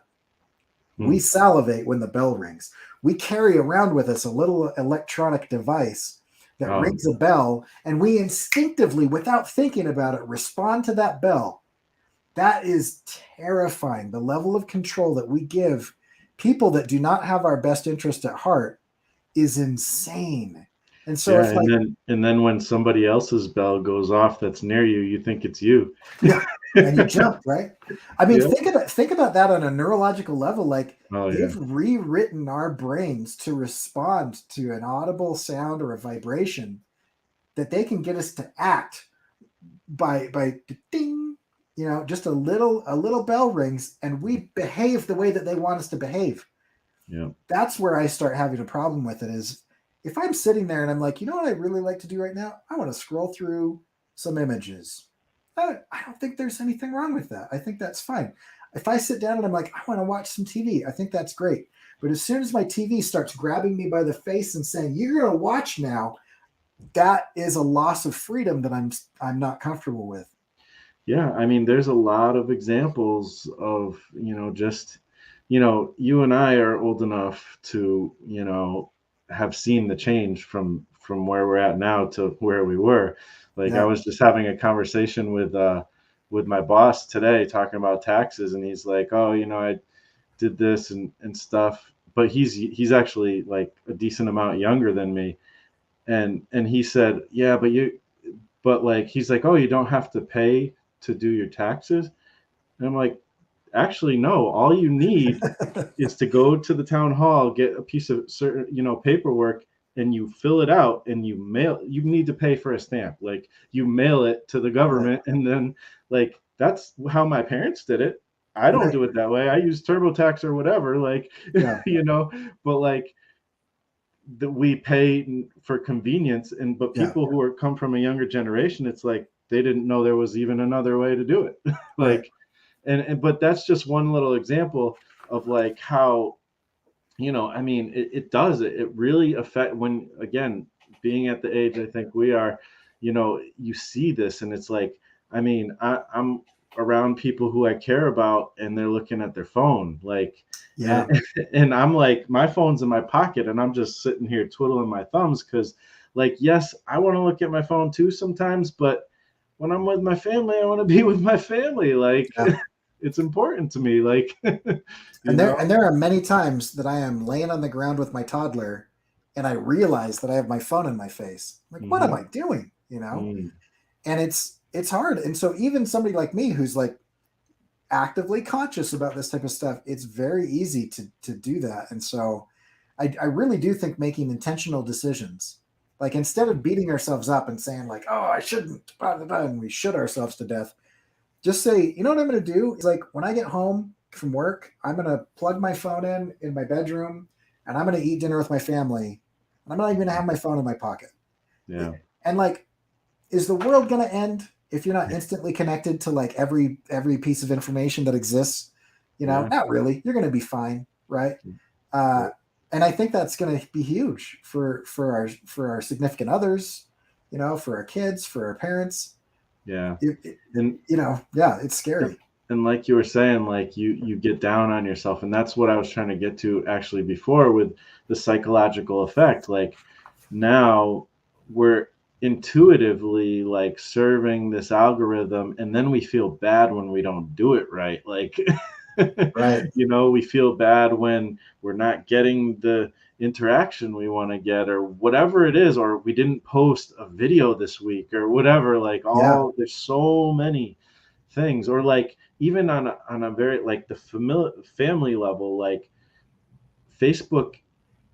We salivate when the bell rings. We carry around with us a little electronic device that Oh, rings a bell, and we instinctively, without thinking about it, respond to that bell. That is terrifying. The level of control that we give people that do not have our best interest at heart is insane. And so yeah. if like, And then when somebody else's bell goes off that's near you, you think it's you. yeah, and you jump, right? I mean, Yeah. think about that on a neurological level. Like, Oh yeah. they've rewritten our brains to respond to an audible sound or a vibration that they can get us to act by ding, just a little bell rings and we behave the way that they want us to behave. Yeah. That's where I start having a problem with it is, if I'm sitting there and I'm like, you know what I really like to do right now? I want to scroll through some images. I don't think there's anything wrong with that. I think that's fine. If I sit down and I'm like, I want to watch some TV, I think that's great. But as soon as my TV starts grabbing me by the face and saying, you're going to watch now, that is a loss of freedom that I'm not comfortable with. Yeah, I mean, there's a lot of examples of, just, you and I are old enough to, have seen the change from where we're at now to where we were. Like I Yeah. was just having a conversation with my boss today talking about taxes, and he's like, "Oh, I did this and stuff." But he's actually like a decent amount younger than me. And he said, "Yeah, but like he's like, oh, you don't have to pay to do your taxes." And I'm like, actually, no. All you need is to go to the town hall, get a piece of certain, paperwork, and you fill it out and you mail. You need to pay for a stamp. Like you mail it to the Right. government, and then like that's how my parents did it. I don't Right. do it that way. I use TurboTax or whatever. Like, Yeah. you know, but like that we pay for convenience, and but Yeah. people who are come from a younger generation, it's like they didn't know there was even another way to do it. Right. Like, and but that's just one little example of like how, I mean, it does it really affect when, again, being at the age I think we are, you see this, and it's like, I mean, I'm around people who I care about, and they're looking at their phone, like, and Yeah. and I'm like, my phone's in my pocket, and I'm just sitting here twiddling my thumbs because, like, yes, I want to look at my phone too sometimes, but when I'm with my family, I want to be with my family. Like, Yeah. it's important to me, like, you And know. there are many times that I am laying on the ground with my toddler and I realize that I have my phone in my face. Like, what am Hmm. I doing? You know? Mm, And it's hard. And so even somebody like me who's like actively conscious about this type of stuff, it's very easy to do that. And so I really do think making intentional decisions, like instead of beating ourselves up and saying like, oh, I shouldn't, blah, blah, blah, and we shoot ourselves to death, just say, you know what I'm going to do is like when I get home from work, I'm going to plug my phone in my bedroom and I'm going to eat dinner with my family. And I'm not even going to have my phone in my pocket. yeah. And like, is the world going to end if you're not instantly connected to like every piece of information that exists? You know, Yeah. not really. You're going to be fine, right? Uh, and I think that's going to be huge for our significant others, you know, for our kids, for our parents. Yeah. It, And you know, yeah, it's and scary. and like you were saying, like you get down on yourself, and that's what I was trying to get to actually before with the psychological effect. Like now we're intuitively like serving this algorithm, and then we feel bad when we don't do it right. Like Right. we feel bad when we're not getting the interaction we want to get, or whatever it is, or we didn't post a video this week or whatever. Like, Yeah. all there's so many things, or like even on a very like the family level, like Facebook.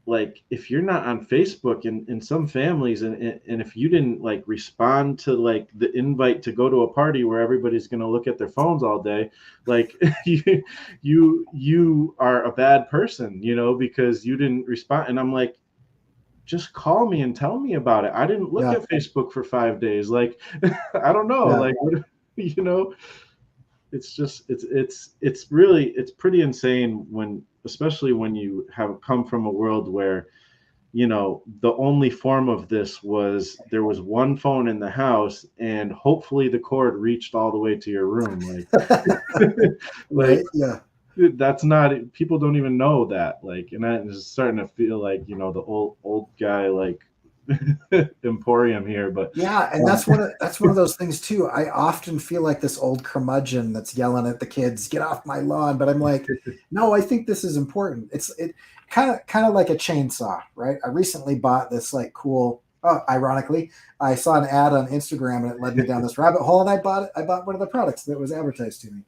Like if you're not on Facebook in some families, and if you didn't like respond to like the invite to go to a party where everybody's going to look at their phones all day, like you are a bad person, because you didn't respond. And I'm like, just call me and tell me about it. I didn't look Yeah. at Facebook for 5 days. Like, I don't know, Yeah. like what, you know it's just it's pretty insane when, especially when you have come from a world where, the only form of this was there was one phone in the house, and hopefully the cord reached all the way to your room. Like Right. Yeah. that's not, people don't even know that. Like, and I'm just starting to feel like, the old guy, like, emporium here. But Yeah, and um, that's one of those things too. I often feel like this old curmudgeon that's yelling at the kids, "Get off my lawn!" But I'm like, no, I think this is important. It kind of like a chainsaw, right? I recently bought this like cool. Oh, ironically, I saw an ad on Instagram and it led me down this rabbit hole, and I bought it. I bought one of the products that was advertised to me,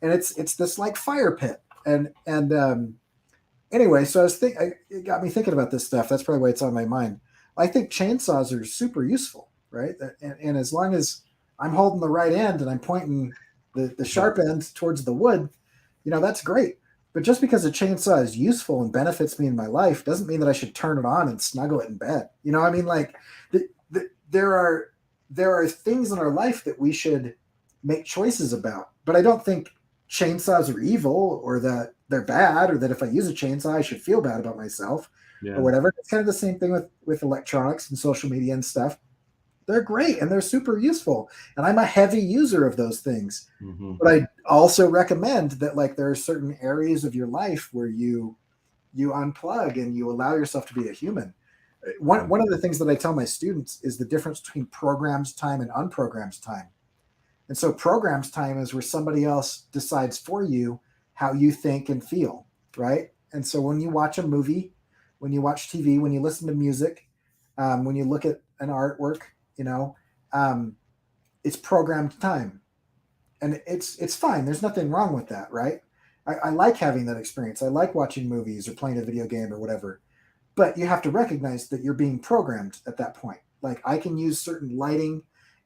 and it's this like fire pit, and anyway, so it got me thinking about this stuff. That's probably why it's on my mind. I think chainsaws are super useful, right? And as long as I'm holding the right end and I'm pointing the yeah, sharp end towards the wood, you know, that's great. But just because a chainsaw is useful and benefits me in my life doesn't mean that I should turn it on and snuggle it in bed. You know, I mean, like there are things in our life that we should make choices about. But I don't think chainsaws are evil or that they're bad or that if I use a chainsaw I should feel bad about myself or yeah, whatever. It's kind of the same thing with electronics and social media and stuff. They're great and they're super useful. And I'm a heavy user of those things. Mm-hmm. But I also recommend that like there are certain areas of your life where you unplug and you allow yourself to be a human. One of the things that I tell my students is the difference between programmed time and unprogrammed time. And so programmed time is where somebody else decides for you how you think and feel, right? And so when you watch a movie, when you watch TV, when you listen to music, when you look at an artwork, you know, um, it's programmed time, and it's fine. There's nothing wrong with that, right? I like having that experience. I like watching movies or playing a video game or whatever. But you have to recognize that you're being programmed at that point. Like I can use certain lighting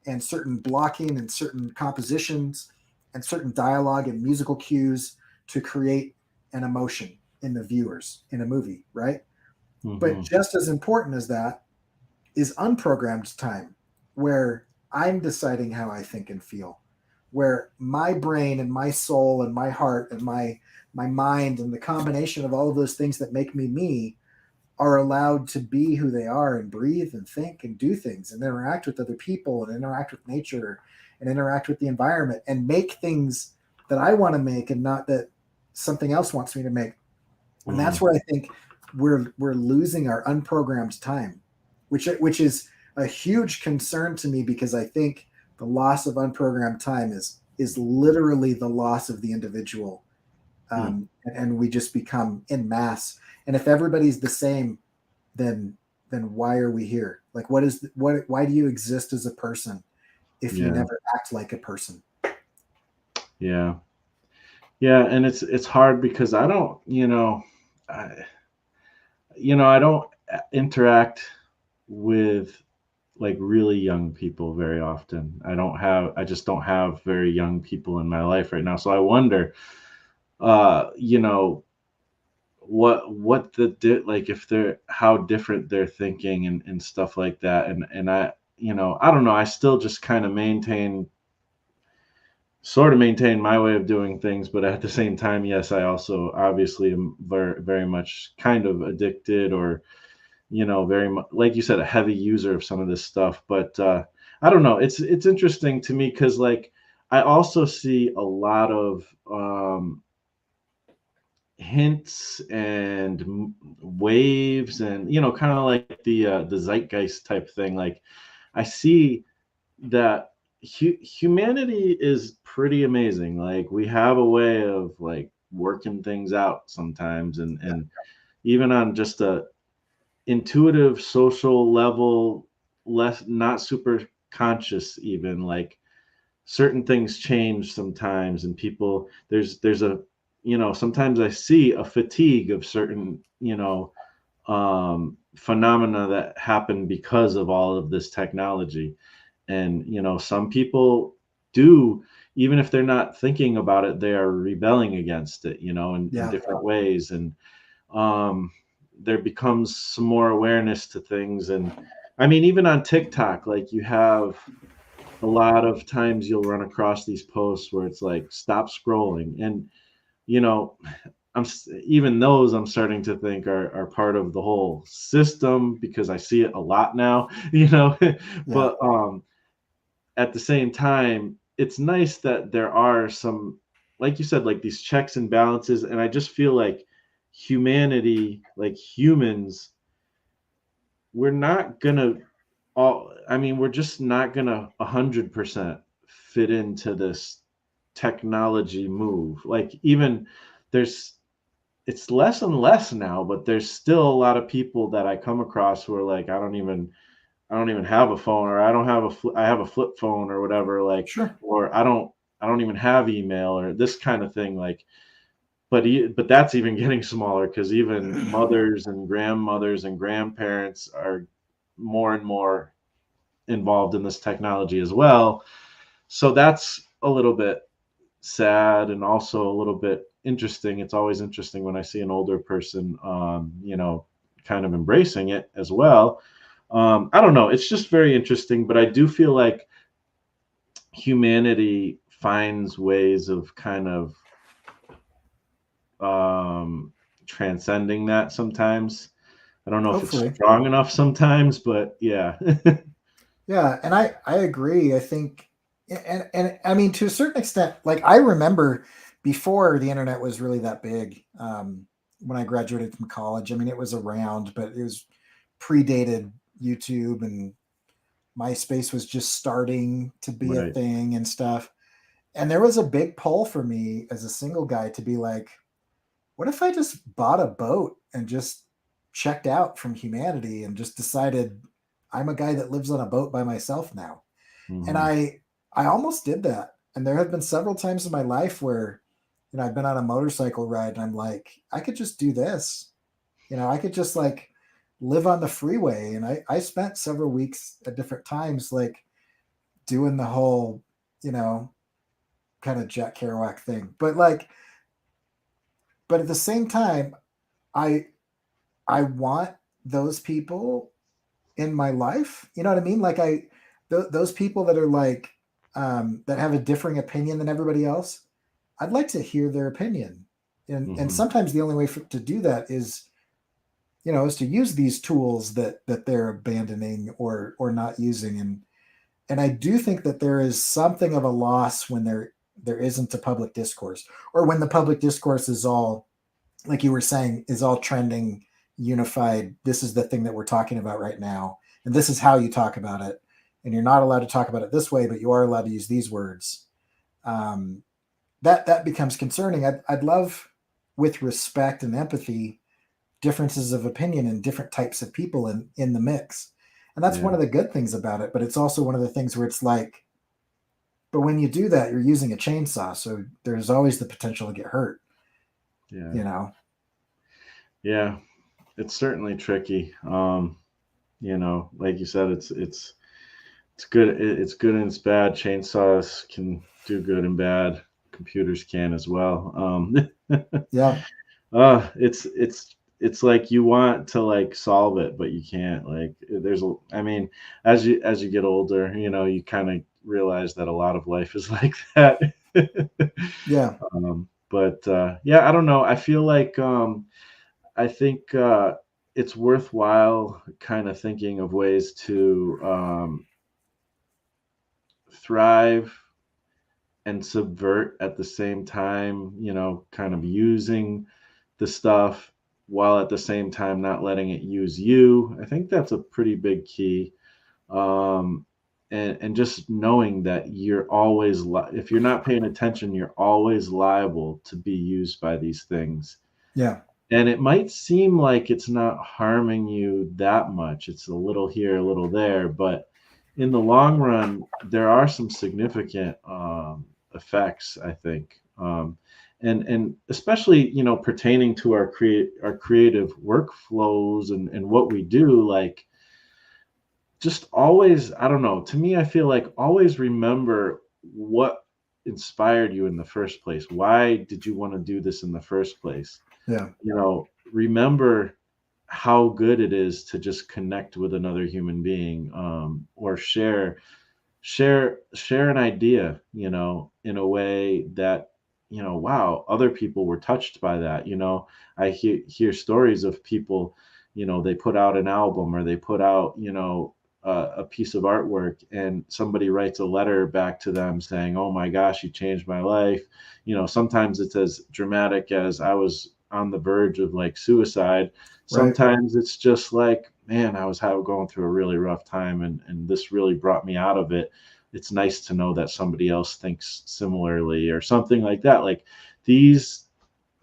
and certain blocking and certain compositions and certain dialogue and musical cues to create an emotion in the viewers in a movie, right? But Mm-hmm. just as important as that is unprogrammed time, where I'm deciding how I think and feel, where my brain and my soul and my heart and my mind and the combination of all of those things that make me me are allowed to be who they are and breathe and think and do things and interact with other people and interact with nature and interact with the environment and make things that I want to make and not that something else wants me to make. And that's Mm-hmm. where I think we're losing our unprogrammed time, which is a huge concern to me because I think the loss of unprogrammed time is literally the loss of the individual, and we just become in mass. And if everybody's the same, then why are we here? Like, what? Why do you exist as a person if you Yeah. never act like a person? Yeah. Yeah. And it's hard because I don't, I, I don't interact with like really young people very often. I just don't have very young people in my life right now. So I wonder, you know, what like if they're how different they're thinking and stuff like that. And I don't know. I still just kind of maintain my way of doing things, but at the same time, yes, I also obviously am very, very much kind of addicted or very much like you said, a heavy user of some of this stuff. But I don't know. It's interesting to me because like I also see a lot of hints and waves and kind of like the zeitgeist type thing. Like I see that humanity is pretty amazing. Like we have a way of like working things out sometimes, and even on just a intuitive social level, less not super conscious, even like certain things change sometimes, and people there's a sometimes I see a fatigue of certain phenomena that happen because of all of this technology. And some people do, even if they're not thinking about it, they are rebelling against it, in Yeah, different ways. And um, there becomes some more awareness to things. And I mean, even on TikTok, like you have a lot of times you'll run across these posts where it's like, stop scrolling. And, you know, even those I'm starting to think are part of the whole system because I see it a lot now, yeah, but at the same time, it's nice that there are some, like you said, like these checks and balances. And I just feel like humanity, like humans, we're not gonna all. I mean, we're just not gonna 100% fit into this technology move. Like even there's it's less and less now, but there's still a lot of people that I come across who are like, I don't even have a phone, or I have a flip phone or whatever, like, sure, or I don't even have email or this kind of thing. Like, but that's even getting smaller because even mothers and grandmothers and grandparents are more and more involved in this technology as well. So that's a little bit sad and also a little bit interesting. It's always interesting when I see an older person, kind of embracing it as well. I don't know. It's just very interesting, but I do feel like humanity finds ways of kind of transcending that sometimes. I don't know if it's hopefully. strong enough sometimes, but yeah. Yeah, and I agree. I think, and I mean, to a certain extent, like I remember before the internet was really that big. When I graduated from college, I mean, it was around, but it was predated YouTube, and MySpace was just starting to be a Right. thing and stuff. And there was a big pull for me as a single guy to be like, what if I just bought a boat and just checked out from humanity and just decided I'm a guy that lives on a boat by myself now? And Hmm. I almost did that. And there have been several times in my life where, I've been on a motorcycle ride and I'm like, I could just do this. I could just like live on the freeway. And I spent several weeks at different times like doing the whole, you know, kind of Jack Kerouac thing. But at the same time, I I want those people in my life. You know what I mean? Like those people that are like that have a differing opinion than everybody else. I'd like to hear their opinion, and Hmm. sometimes the only way to do that is to use these tools that they're abandoning or not using, and I do think that there is something of a loss when there isn't a public discourse, or when the public discourse is all, like you were saying, is all trending, unified. This is the thing that we're talking about right now, and this is how you talk about it. And you're not allowed to talk about it this way, but you are allowed to use these words. Um, that becomes concerning. I'd love, with respect and empathy, differences of opinion and different types of people in the mix. And that's one Yeah. of the good things about it. But it's also one of the things where it's like, but when you do that, you're using a chainsaw, so there's always the potential to get hurt. Yeah. You know? Yeah. It's certainly tricky. Like you said, it's good. It's good and it's bad. Chainsaws can do good and bad. Computers can as well. Yeah. It's like you want to like solve it, but you can't. Like I mean, as you get older, you kind of realize that a lot of life is like that. Yeah. But yeah, I don't know. I feel like I think it's worthwhile kind of thinking of ways to thrive and subvert at the same time, kind of using the stuff while at the same time not letting it use you. I think that's a pretty big key. Um, and just knowing that you're always, if you're not paying attention, you're always liable to be used by these things. Yeah. And it might seem like it's not harming you that much. It's a little here, a little there, but in the long run, there are some significant effects, I think, and especially pertaining to our creative workflows and what we do. Like, just always, I don't know. To me, I feel like always remember what inspired you in the first place. Why did you want to do this in the first place? Yeah. Remember how good it is to just connect with another human being, or share an idea, in a way that, wow, other people were touched by that. I hear stories of people, they put out an album or they put out, a piece of artwork, and somebody writes a letter back to them saying, oh my gosh, you changed my life. Sometimes it's as dramatic as I was on the verge of like suicide. Right. Sometimes it's just like, man, I was going through a really rough time, and this really brought me out of it. It's nice to know that somebody else thinks similarly or something like that. Like, these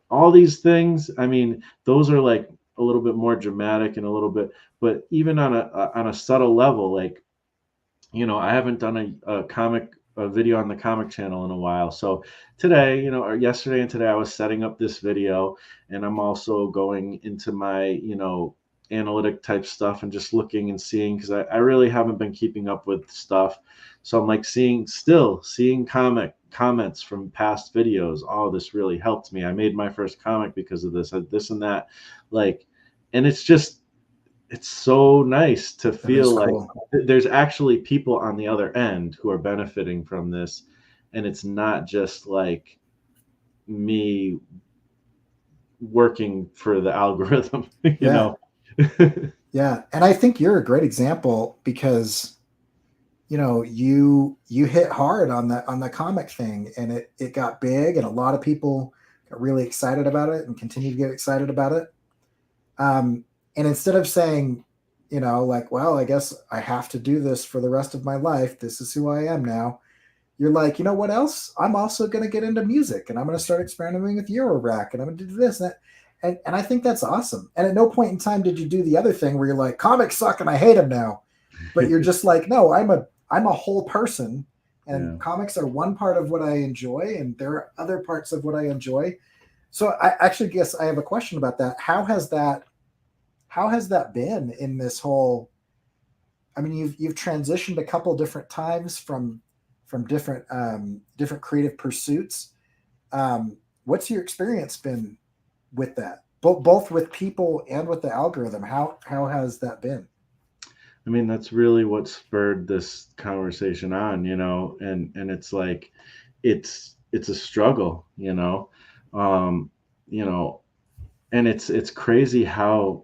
all these things, I mean, those are like a little bit more dramatic and a little bit, but even on a subtle level, like, I haven't done a video on the comic channel in a while. So today, or yesterday and today, I was setting up this video, and I'm also going into my, analytic type stuff and just looking and seeing, because I really haven't been keeping up with stuff. So I'm like seeing comments from past videos. Oh, this really helped me. I made my first comic because of this and that. Like, and it's so nice to That is feel like cool. there's actually people on the other end who are benefiting from this, and it's not just like me working for the algorithm. you Yeah. know Yeah. And I think you're a great example because you hit hard on the comic thing, and it got big, and a lot of people got really excited about it and continue to get excited about it. And instead of saying, like, well, I guess I have to do this for the rest of my life, this is who I am now, you're like, you know what else? I'm also going to get into music, and I'm going to start experimenting with Eurorack, and I'm going to do this and that. And I think that's awesome. And at no point in time did you do the other thing where you're like, comics suck and I hate them now. But you're just like, no, I'm a whole person, and Yeah. comics are one part of what I enjoy, and there are other parts of what I enjoy. So I actually guess I have a question about that. How has that been in this whole? I mean, you've transitioned a couple different times from different creative pursuits. What's your experience been with that? Both with people and with the algorithm. How has that been? I mean, that's really what spurred this conversation on, and it's like it's a struggle, Um, you know, and it's crazy how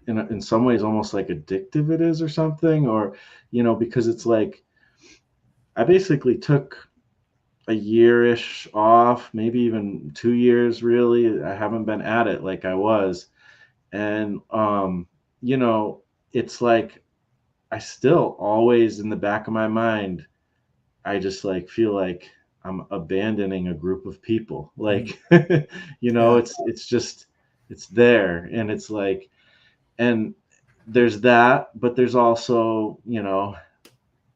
in some ways almost like addictive it is or something, or because it's like I basically took a year-ish off, maybe even 2 years really. I haven't been at it like I was. And you know, it's like I still always in the back of my mind, I just like feel like I'm abandoning a group of people. Mm, Like, yeah, it's just it's there and it's like and there's that, but there's also,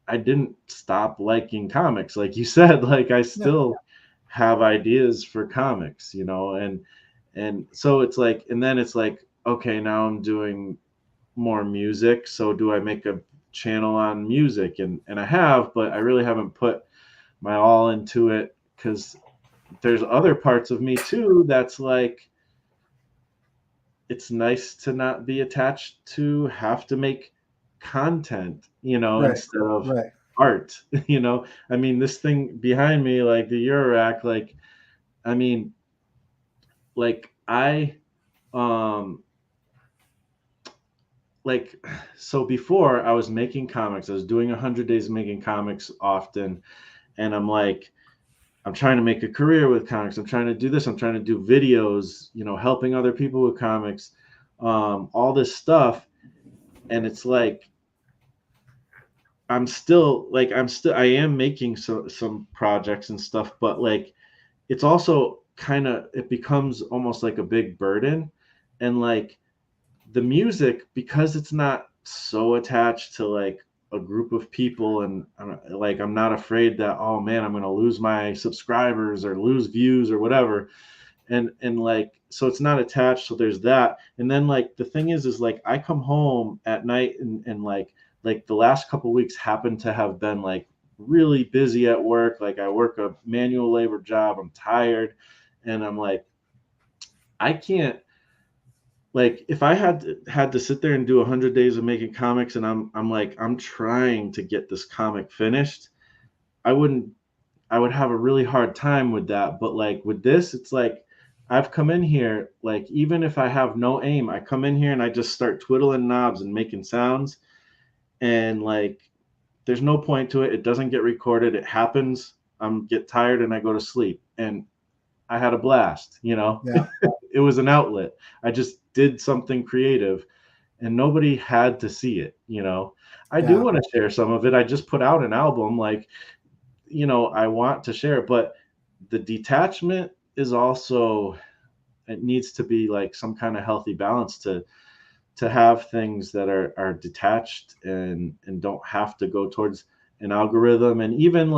I didn't stop liking comics like you said. Like I yeah, still have ideas for comics, and so it's like and then it's like okay, now I'm doing more music. So do I make a channel on music? And I have, but I really haven't put my all into it because there's other parts of me too that's like it's nice to not be attached to have to make content, right, instead of right, art. I mean, this thing behind me, like the Eurorack, like I mean, like I um like so before I was making comics, I was doing 100 days of making comics often, and I'm like I'm trying to make a career with comics. I'm trying to do this. I'm trying to do videos, helping other people with comics, all this stuff. And it's like I am making some projects and stuff, but like it's also kind of it becomes almost like a big burden. And like the music, because it's not so attached to like a group of people, and I'm not afraid that, oh man, I'm going to lose my subscribers or lose views or whatever. And like so it's not attached, so there's that. And then like the thing is like I come home at night, and like the last couple weeks happen to have been like really busy at work. Like I work a manual labor job, I'm tired, and I'm like I can't, like if I had to sit there and do 100 days of making comics, and I'm like I'm trying to get this comic finished, I wouldn't I would have a really hard time with that. But like with this, it's like I've come in here, like even if I have no aim, I come in here and I just start twiddling knobs and making sounds, and like there's no point to it. It doesn't get recorded. It happens. I'm get tired and I go to sleep. And I had a blast. yeah, It was an outlet. I just did something creative and nobody had to see it. I do yeah, want to share some of it. I just put out an album, like, I want to share, but the detachment is also, it needs to be like some kind of healthy balance to have things that are detached and don't have to go towards an algorithm. And even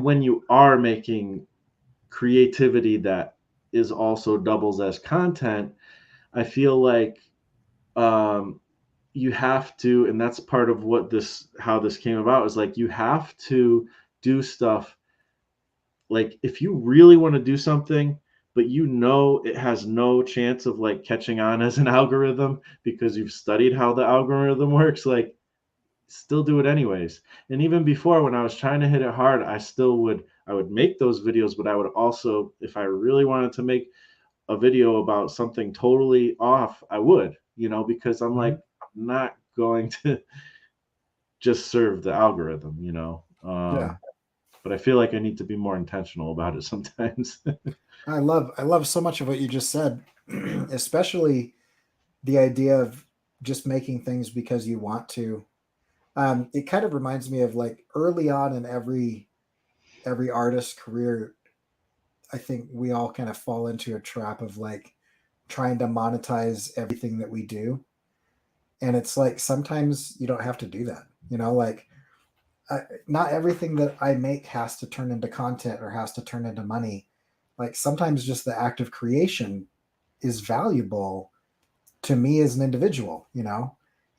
when you are making creativity that is also doubles as content, I feel like um you have to, and that's part of what this how this came about, is like you have to do stuff. Like if you really want to do something but it has no chance of like catching on as an algorithm because you've studied how the algorithm works, like still do it anyways. And even before, when I was trying to hit it hard, I would make those videos, but I would also, if I really wanted to make a video about something totally off, I would, because I'm mhm, like, I'm not going to just serve the algorithm, Yeah. but I feel like I need to be more intentional about it sometimes. I love so much of what you just said, especially the idea of just making things because you want to. It kind of reminds me of like early on in every artist's career. I think we all kind of fall into a trap of like trying to monetize everything that we do, and it's like sometimes you don't have to do that. Like not everything that I make has to turn into content or has to turn into money. Like sometimes just the act of creation is valuable to me as an individual.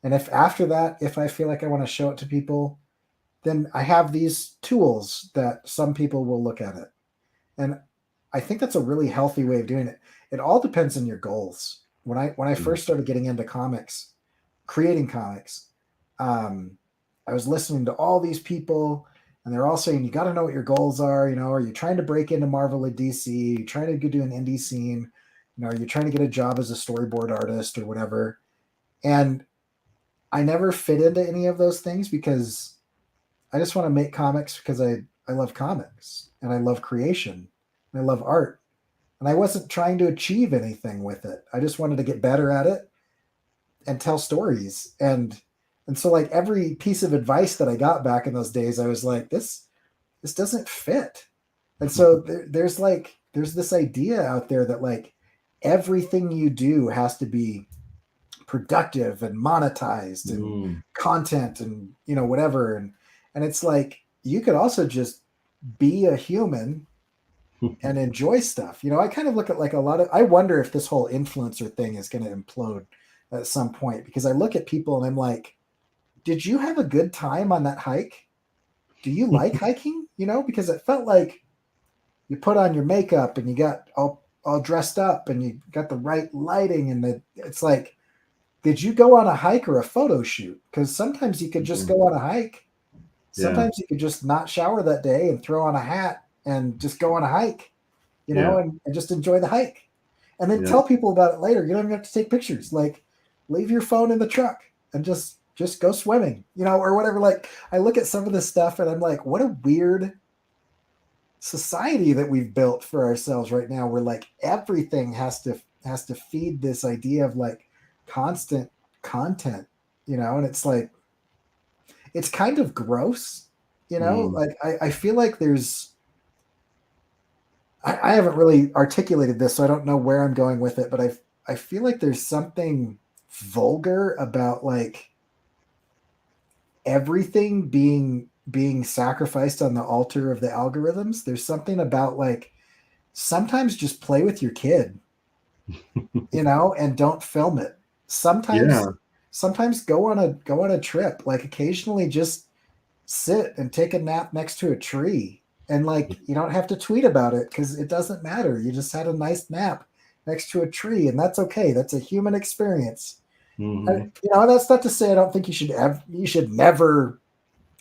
And if after that, if I feel like I want to show it to people, then I have these tools that some people will look at it. And I think that's a really healthy way of doing it. It all depends on your goals. When I Mm, first started getting into comics, creating comics, um, I was listening to all these people, and they're all saying you got to know what your goals are. Are you trying to break into Marvel or DC? Are you trying to do an indie scene? Are you trying to get a job as a storyboard artist or whatever? And I never fit into any of those things because I just want to make comics because I love comics and I love creation and I love art. And I wasn't trying to achieve anything with it. I just wanted to get better at it and tell stories. And so like every piece of advice that I got back in those days, I was like, this doesn't fit. And so there's this idea out there that like everything you do has to be productive and monetized and mm, content and whatever. And it's like you could also just be a human and enjoy stuff. I kind of look at like a lot of I wonder if this whole influencer thing is going to implode at some point, because I look at people and I'm like, did you have a good time on that hike? Do you like hiking? Because it felt like you put on your makeup and you got all dressed up and you got the right lighting, and it's like, did you go on a hike or a photo shoot? Because sometimes you could just mm, go on a hike. yeah, Sometimes you could just not shower that day and throw on a hat and just go on a hike, yeah, and just enjoy the hike. And then yeah, tell people about it later. You don't even have to take pictures. Like leave your phone in the truck and just go swimming, or whatever. Like I look at some of this stuff and I'm like, what a weird society that we've built for ourselves right now, where like everything has to feed this idea of like constant content, and it's like it's kind of gross, mm, like I feel like I haven't really articulated this, so I don't know where I'm going with it, but I feel like there's something vulgar about like everything being sacrificed on the altar of the algorithms. There's something about like sometimes just play with your kid, and don't film it. Sometimes yeah, sometimes go on a trip. Like occasionally just sit and take a nap next to a tree. And like you don't have to tweet about it because it doesn't matter. You just had a nice nap next to a tree, and that's okay. That's a human experience. hmm, And that's not to say I don't think you should never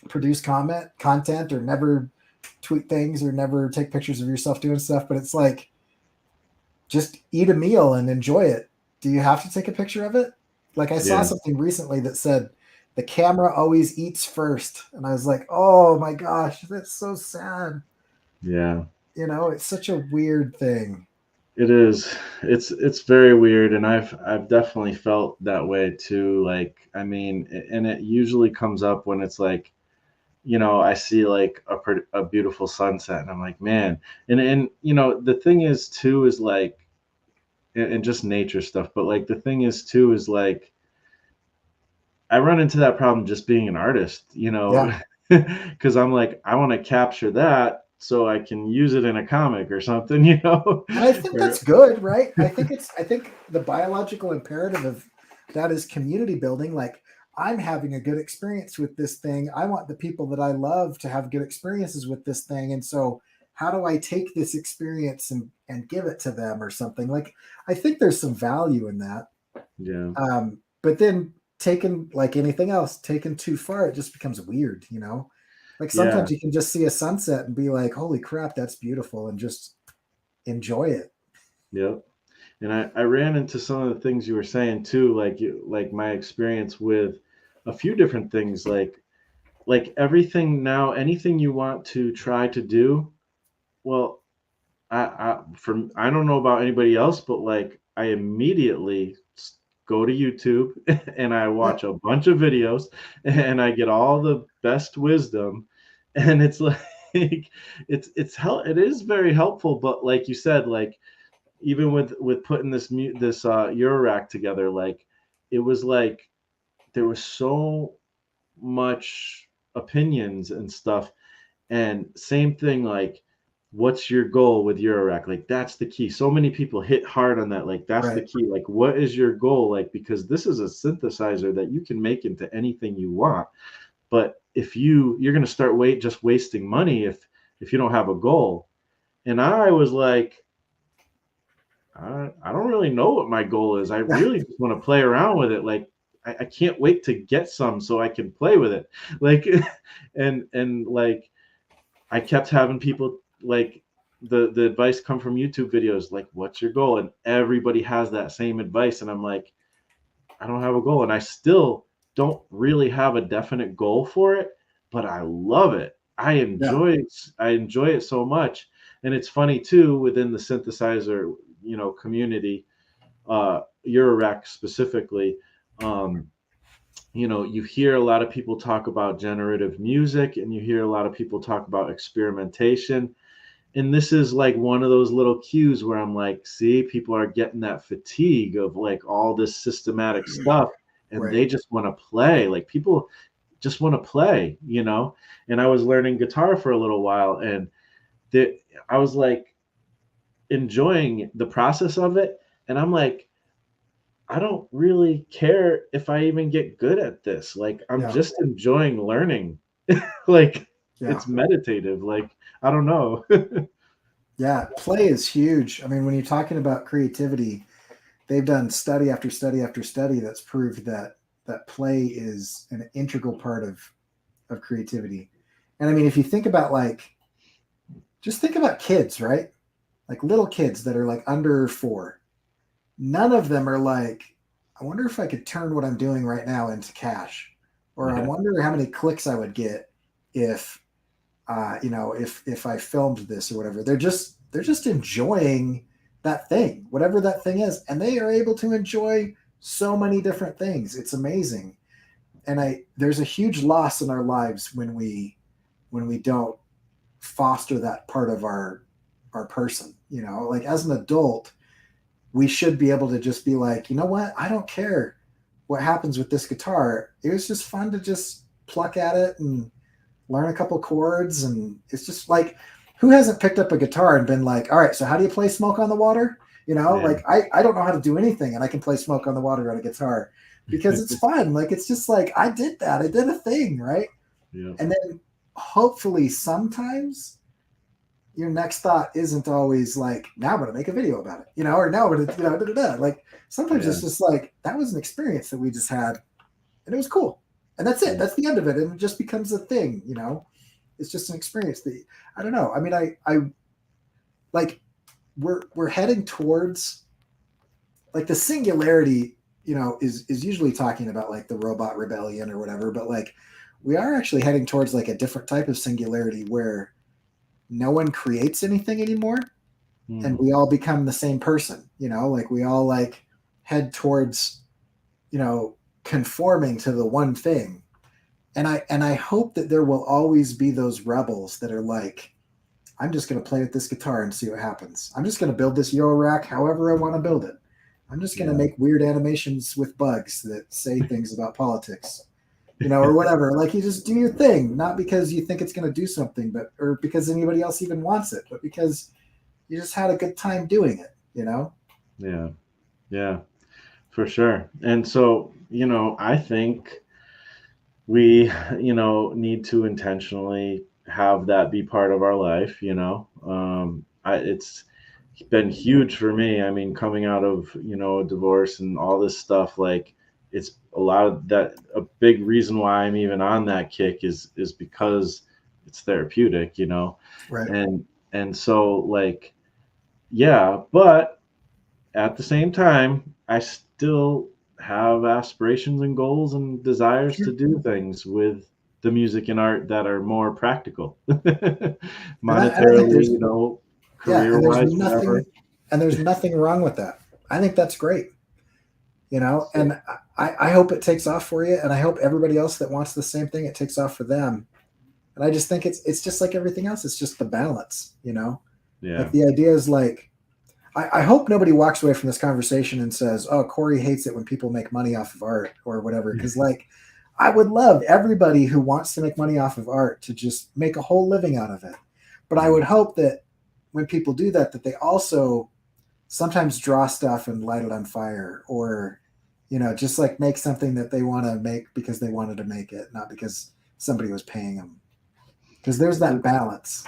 produce content or never tweet things or never take pictures of yourself doing stuff, but it's like just eat a meal and enjoy it. Do you have to take a picture of it? Like I saw yeah, something recently that said the camera always eats first, and I was like, "Oh my gosh, that's so sad." yeah. It's such a weird thing. It is. It's very weird, and I've definitely felt that way too. Like, I mean, and it usually comes up when it's like, I see like a beautiful sunset, and I'm like, man. And the thing is too is like, and just nature stuff. But like the thing is too is like, I run into that problem just being an artist, Yeah. because I'm like, I want to capture that so I can use it in a comic or something, And I think Or- that's good, right? I think the biological imperative of that is community building. Like I'm having a good experience with this thing. I want the people that I love to have good experiences with this thing. And so how do I take this experience and give it to them or something? Like I think there's some value in that. yeah, But then taken like anything else, taken too far, it just becomes weird. Like yeah, sometimes you can just see a sunset and be like, holy crap, that's beautiful, and just enjoy it. yep. And I ran into some of the things you were saying too, like my experience with a few different things. Like, like everything now, anything you want to try to do, well, I don't know about anybody else, but like I immediately go to YouTube and I watch Yep. a bunch of videos and I get all the best wisdom, and it's like it is very helpful, but like you said, like even with putting this Eurorack together, like it was like there was so much opinions and stuff, and same thing, like, what's your goal with Eurorack? Like, that's the key. So many people hit hard on that. Like, that's the Right. key. Like, what is your goal? Like, because this is a synthesizer that you can make into anything you want. But if you're gonna start just wasting money if you don't have a goal. And I was like, I don't really know what my goal is. I really just want to play around with it. Like, I can't wait to get some so I can play with it. Like, and like I kept having people like the advice come from YouTube videos, like, what's your goal? And everybody has that same advice. And I'm like, I don't have a goal. And I still don't really have a definite goal for it, but I love it. Yeah. I enjoy it so much. And it's funny too, within the synthesizer, community, Eurorack specifically, um, you hear a lot of people talk about generative music and you hear a lot of people talk about experimentation. And this is like one of those little cues where I'm like, see, people are getting that fatigue of like all this systematic stuff and Right. they just want to play. Like people just want to play. And I was learning guitar for a little while and I was like enjoying the process of it. And I'm like, I don't really care if I even get good at this. Like, I'm Yeah. just enjoying learning. Like, Yeah. it's meditative. Like, I don't know. Yeah. Play is huge. I mean, when you're talking about creativity, they've done study after study after study that's proved that play is an integral part of creativity. And I mean, if you think about like, just think about kids, right? Like little kids that are like under 4. None of them are like, I wonder if I could turn what I'm doing right now into cash, or I Yeah. wonder how many clicks I would get if, if I filmed this or whatever. They're just enjoying that thing, whatever that thing is, and they are able to enjoy so many different things. It's amazing, and there's a huge loss in our lives when we don't foster that part of our person. Like as an adult, we should be able to just be like, you know what? I don't care what happens with this guitar. It was just fun to just pluck at it and learn a couple chords. And it's just like, who hasn't picked up a guitar and been like, all right, so how do you play Smoke on the Water? Yeah. Like I don't know how to do anything and I can play Smoke on the Water on a guitar because it's fun. Like it's just like, I did that. I did a thing, right? Yeah. And then hopefully sometimes your next thought isn't always like, now I'm going to make a video about it, or now I'm going to, da, da, da. Like sometimes Yeah. it's just like, that was an experience that we just had and it was cool. And that's it. Yeah. That's the end of it. And it just becomes a thing. It's just an experience that I don't know. I mean, I like we're heading towards like the singularity, is usually talking about like the robot rebellion or whatever, but like we are actually heading towards like a different type of singularity where no one creates anything anymore and Hmm. we all become the same person, like we all like head towards, you know, conforming to the one thing. And I hope that there will always be those rebels that are like, I'm just going to play with this guitar and see what happens. I'm just going to build this Euro rack however I want to build it. I'm just going to Yeah. make weird animations with bugs that say things about politics, or whatever. Like you just do your thing, not because you think it's going to do something, but or because anybody else even wants it, but because you just had a good time doing it. Yeah. Yeah. For sure. And so, I think we, need to intentionally have that be part of our life. It's been huge for me. I mean, coming out of, a divorce and all this stuff, like it's a lot of that. A big reason why I'm even on that kick is because it's therapeutic. Right. And so like, yeah, but at the same time, I still have aspirations and goals and desires to Sure. do things with the music and art that are more practical, And I think monetarily, there's, yeah, career wise, whatever. and there's nothing wrong with that. I think that's great, and I hope it takes off for you, and I hope everybody else that wants the same thing, it takes off for them. And I just think it's just like everything else. It's just the balance, Yeah. like the idea is like, I hope nobody walks away from this conversation and says, oh, Cory hates it when people make money off of art or whatever. Cause like, I would love everybody who wants to make money off of art to just make a whole living out of it. But I would hope that when people do that, that they also sometimes draw stuff and light it on fire, or, just like make something that they want to make because they wanted to make it, not because somebody was paying them. Because there's that balance.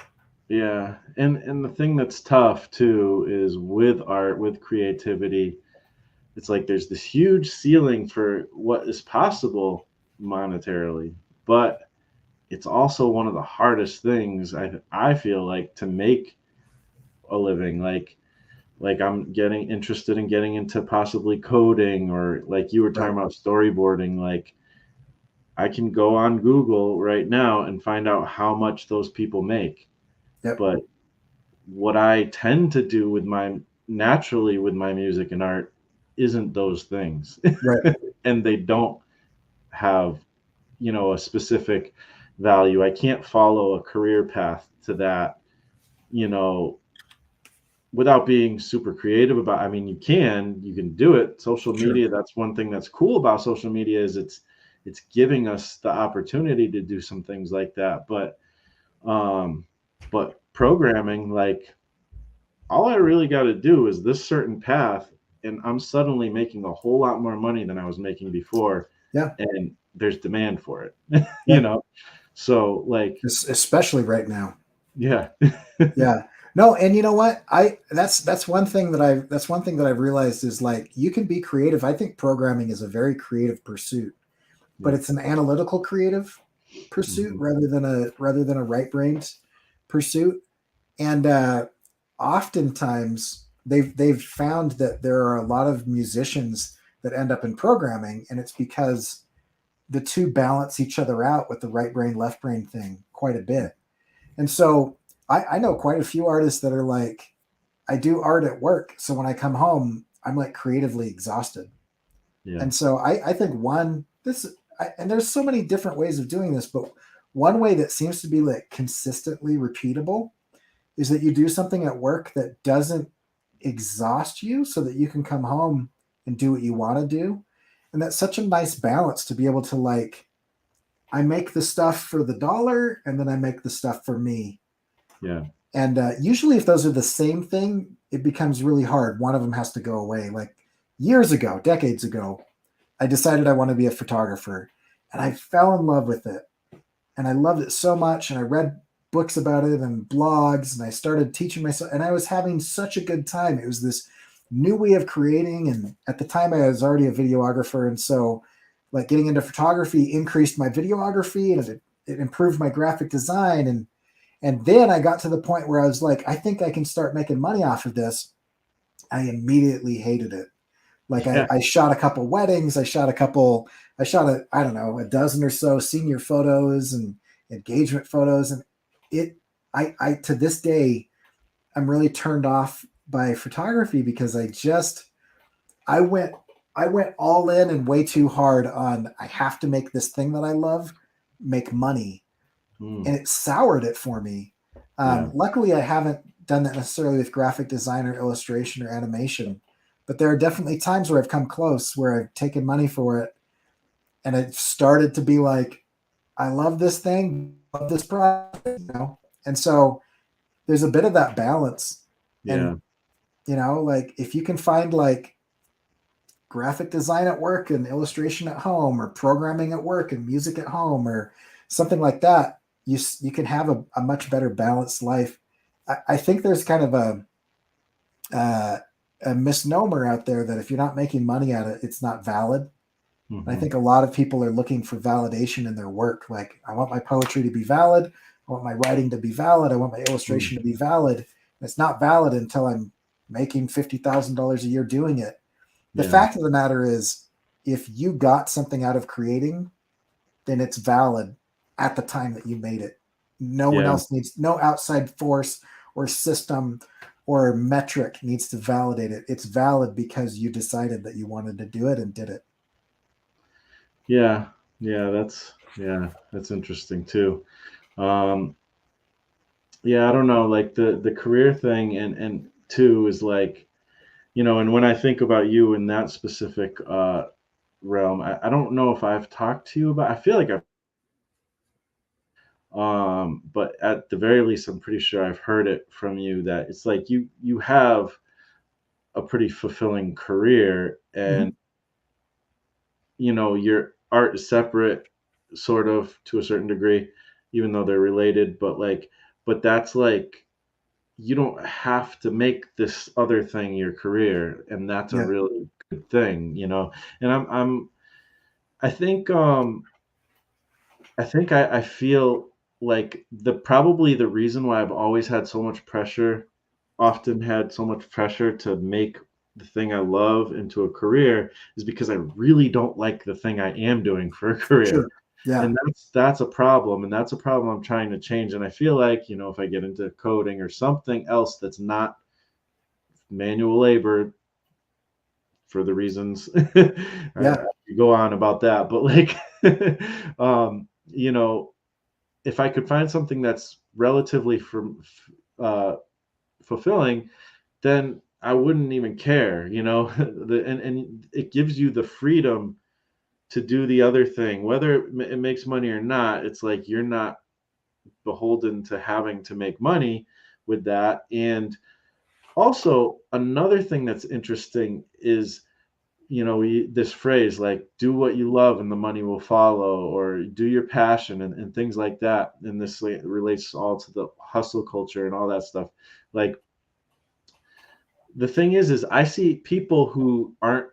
Yeah. And the thing that's tough too is with art, with creativity, it's like there's this huge ceiling for what is possible monetarily, but it's also one of the hardest things I feel like to make a living. Like I'm getting interested in getting into possibly coding, or like you were Right. talking about storyboarding. Like I can go on Google right now and find out how much those people make. Yep. But what I tend to do with my naturally with my music and art isn't those things. Right. And they don't have, a specific value. I can't follow a career path to that, you know, without being super creative about. I mean, you can do it. Social Sure. media, that's one thing that's cool about social media, is it's giving us the opportunity to do some things like that. But programming, like, all I really got to do is this certain path, and I'm suddenly making a whole lot more money than I was making before, Yeah. and there's demand for it. you Yeah. know so, like, Especially right now. yeah. Yeah. No, and you know what? That's one thing that I've realized is like you can be creative. I think programming is a very creative pursuit, but Yeah. it's an analytical creative pursuit Hmm. rather than a right-brained pursuit. And oftentimes they've found that there are a lot of musicians that end up in programming, and it's because the two balance each other out with the right brain left brain thing quite a bit. And so I know quite a few artists that are like, I do art at work, so when I come home I'm like creatively exhausted. Yeah. And so I think and there's so many different ways of doing this, but one way that seems to be like consistently repeatable is that you do something at work that doesn't exhaust you so that you can come home and do what you want to do. And that's such a nice balance to be able to like, I make the stuff for the dollar and then I make the stuff for me. Yeah. And usually, if those are the same thing, it becomes really hard. One of them has to go away. Like years ago, decades ago, I decided I want to be a photographer and I fell in love with it. And I loved it so much. And I read books about it and blogs, and I started teaching myself. And I was having such a good time. It was this new way of creating. And at the time, I was already a videographer. And so, like, getting into photography increased my videography, and it improved my graphic design. And then I got to the point where I was like, I think I can start making money off of this. I immediately hated it. Like Yeah. I shot a couple weddings, I shot I don't know, a dozen or so senior photos and engagement photos. And it, I to this day, I'm really turned off by photography because I went, I went all in and way too hard on, I have to make this thing that I love, make money. And Mm. it soured it for me. Yeah. Luckily, I haven't done that necessarily with graphic design or illustration or animation, but there are definitely times where I've come close, where I've taken money for it, and it started to be like, I love this thing, love this project, And so there's a bit of that balance, Yeah. and like if you can find like graphic design at work and illustration at home, or programming at work and music at home, or something like that, you can have a much better balanced life. I think there's kind of uh, a misnomer out there that if you're not making money at it, it's not valid. And I Hmm. think a lot of people are looking for validation in their work. Like, I want my poetry to be valid. I want my writing to be valid. I want my Mm. illustration to be valid. And it's not valid until I'm making $50,000 a year doing it. The Yeah. fact of the matter is, if you got something out of creating, then it's valid. at the time that you made it. No one Yeah. else needs, no outside force or system or metric needs to validate it. It's valid because you decided that you wanted to do it and did it. Yeah. Yeah, that's interesting too. Um, yeah, I don't know, like the career thing and two is like, and when I think about you in that specific realm, I don't know if I've talked to you about. I feel like I've, but at the very least, I'm pretty sure I've heard it from you that it's like you have a pretty fulfilling career, and Mm-hmm. your art is separate, sort of to a certain degree, even though they're related. But that's like you don't have to make this other thing your career, and that's a Yeah. really good thing. And I think I feel like the reason why I've always had so much pressure, often had so much pressure to make the thing I love into a career is because I really don't like the thing I am doing for a career. Sure. Yeah. And that's a problem, and that's a problem I'm trying to change. And I feel like, if I get into coding or something else that's not manual labor, for the reasons I Yeah. could go on about that, but like um, you know, if I could find something that's relatively uh, fulfilling, then I wouldn't even care. And it gives you the freedom to do the other thing, whether it makes money or not. It's like you're not beholden to having to make money with that. And also, another thing that's interesting is, this phrase like "do what you love and the money will follow," or "do your passion," and things like that. And this relates all to the hustle culture and all that stuff. Like, the thing is I see people who aren't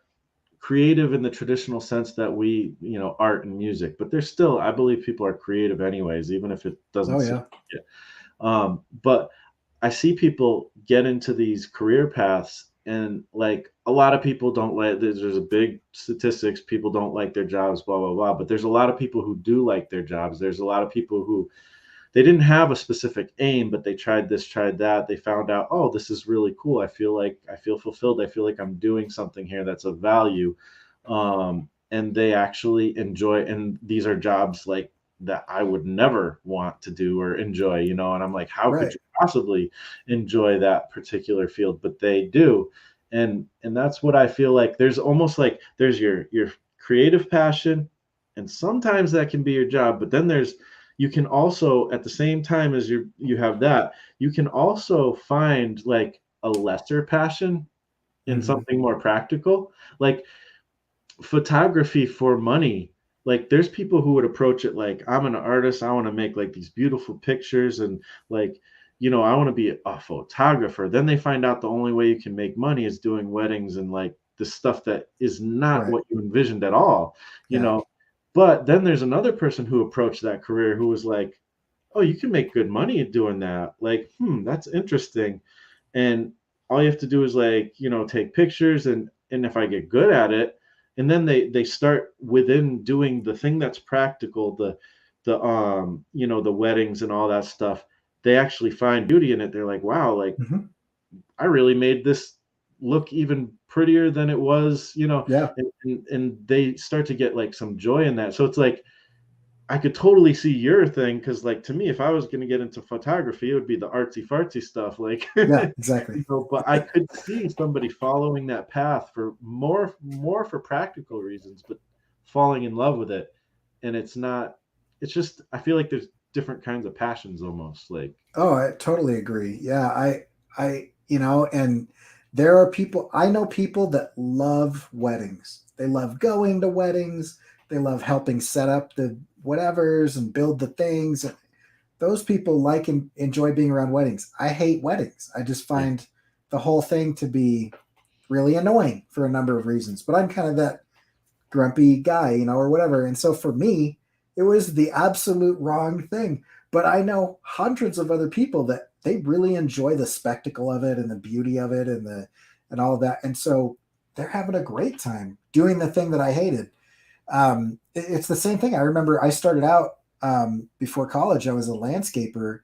creative in the traditional sense that we, art and music, but there's still, I believe, people are creative anyways, even if it doesn't Oh seem yeah. like it. But I see people get into these career paths, and like a lot of people don't like, there's a big statistics, people don't like their jobs, blah blah blah, but there's a lot of people who do like their jobs. There's a lot of people who, they didn't have a specific aim, but they tried this, tried that. They found out, oh, this is really cool. I feel fulfilled. I feel like I'm doing something here that's of value. And they actually enjoy, and these are jobs like that I would never want to do or enjoy. And I'm like, how could Right. you possibly enjoy that particular field? But they do. And that's what I feel like. There's almost like there's your creative passion, and sometimes that can be your job, but then you can also, at the same time as you have that, you can also find like a lesser passion in Mm-hmm. something more practical, like photography for money. Like, there's people who would approach it like, I'm an artist, I want to make like these beautiful pictures, and like, I want to be a photographer. Then they find out the only way you can make money is doing weddings and like the stuff that is not Right. what you envisioned at all you Yeah. know but then there's another person who approached that career who was like, oh, you can make good money doing that. Like, that's interesting. And all you have to do is like, take pictures, and if I get good at it, and then they start within doing the thing that's practical, the weddings and all that stuff. They actually find beauty in it. They're like, wow, like Mm-hmm. I really made this look even prettier than it was, Yeah. and they start to get like some joy in that. So it's like, I could totally see your thing, because like to me, if I was going to get into photography, it would be the artsy fartsy stuff, like Yeah. Exactly. But I could see somebody following that path for more for practical reasons, but falling in love with it. And it's not. It's just, I feel like there's different kinds of passions almost, like. Oh, I totally agree. Yeah, and there are people, I know people that love weddings. They love going to weddings. They love helping set up the whatevers and build the things. Those people like and enjoy being around weddings. I hate weddings. I just Yeah, find the whole thing to be really annoying for a number of reasons. But I'm kind of that grumpy guy, or whatever. And so for me, it was the absolute wrong thing. But I know hundreds of other people that they really enjoy the spectacle of it and the beauty of it and all of that. And so they're having a great time doing the thing that I hated. It's the same thing. I remember I started out. before college, I was a landscaper,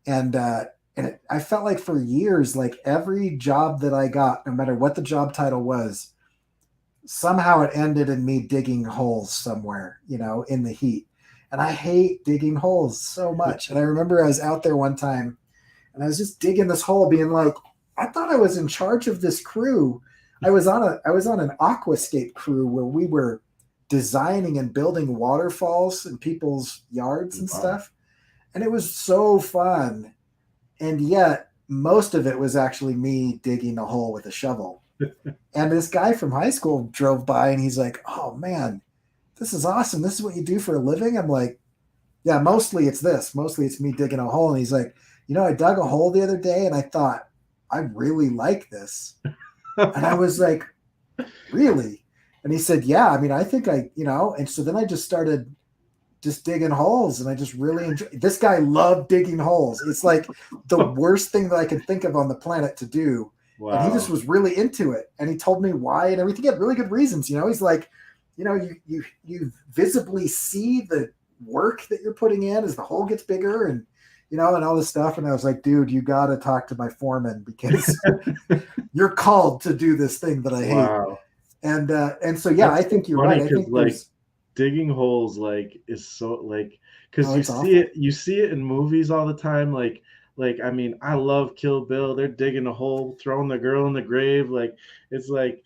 and I felt like for years, like every job that I got, no matter what the job title was, somehow it ended in me digging holes somewhere, in the heat. And I hate digging holes so much. And I remember I was out there one time and I was just digging this hole, being like, I thought I was in charge of this crew. I was on an aquascape crew where we were designing and building waterfalls in people's yards and Wow. stuff. And it was so fun. And yet most of it was actually me digging a hole with a shovel. And this guy from high school drove by and he's like, "Oh man, this is awesome. This is what you do for a living?" I'm like, "Yeah, mostly it's this. Mostly it's me digging a hole." And he's like, "I dug a hole the other day and I thought, I really like this." And I was like, "Really?" And he said, "Yeah, I mean, I think and so then I just started just digging holes and I just really enjoy this guy loved digging holes. It's like the worst thing that I can think of on the planet to do. And he just Wow. was really into it. And he told me why and everything. He had really good reasons. He's like, you visibly see the work that you're putting in as the hole gets bigger and all this stuff. And I was like, dude, you gotta talk to my foreman because you're called to do this thing that I hate. Wow. And so yeah, I That's so think you're right. funny I because think like there's digging holes like is so like because oh, it's awful. you see it in movies all the time like I mean I love Kill Bill. They're digging a hole, throwing the girl in the grave. Like it's like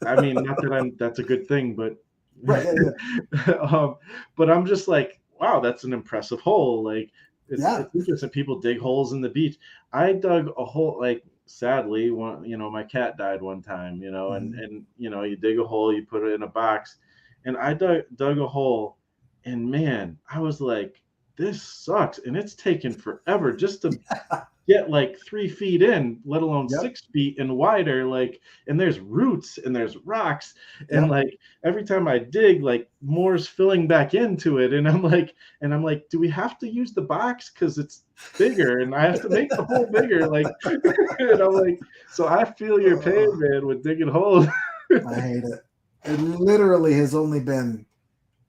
I mean not that I'm that's a good thing, but Right. Yeah, yeah. um, but I'm just like wow, that's an impressive hole. Like Yeah. it's interesting. People dig holes in the beach. I dug a hole like sadly one my cat died one time Mhm. and you dig a hole, you put it in a box, and I dug a hole, and man, I was like, this sucks, and it's taken forever just to get like 3 feet in, let alone Yep. 6 feet and wider. Like, and there's roots and there's rocks, and Yep. like every time I dig, like more's filling back into it, and I'm like, do we have to use the box because it's bigger, and I have to make the hole bigger, like, and I'm like, so I feel your pain, Oh, man, with digging holes. I hate it. It literally has only been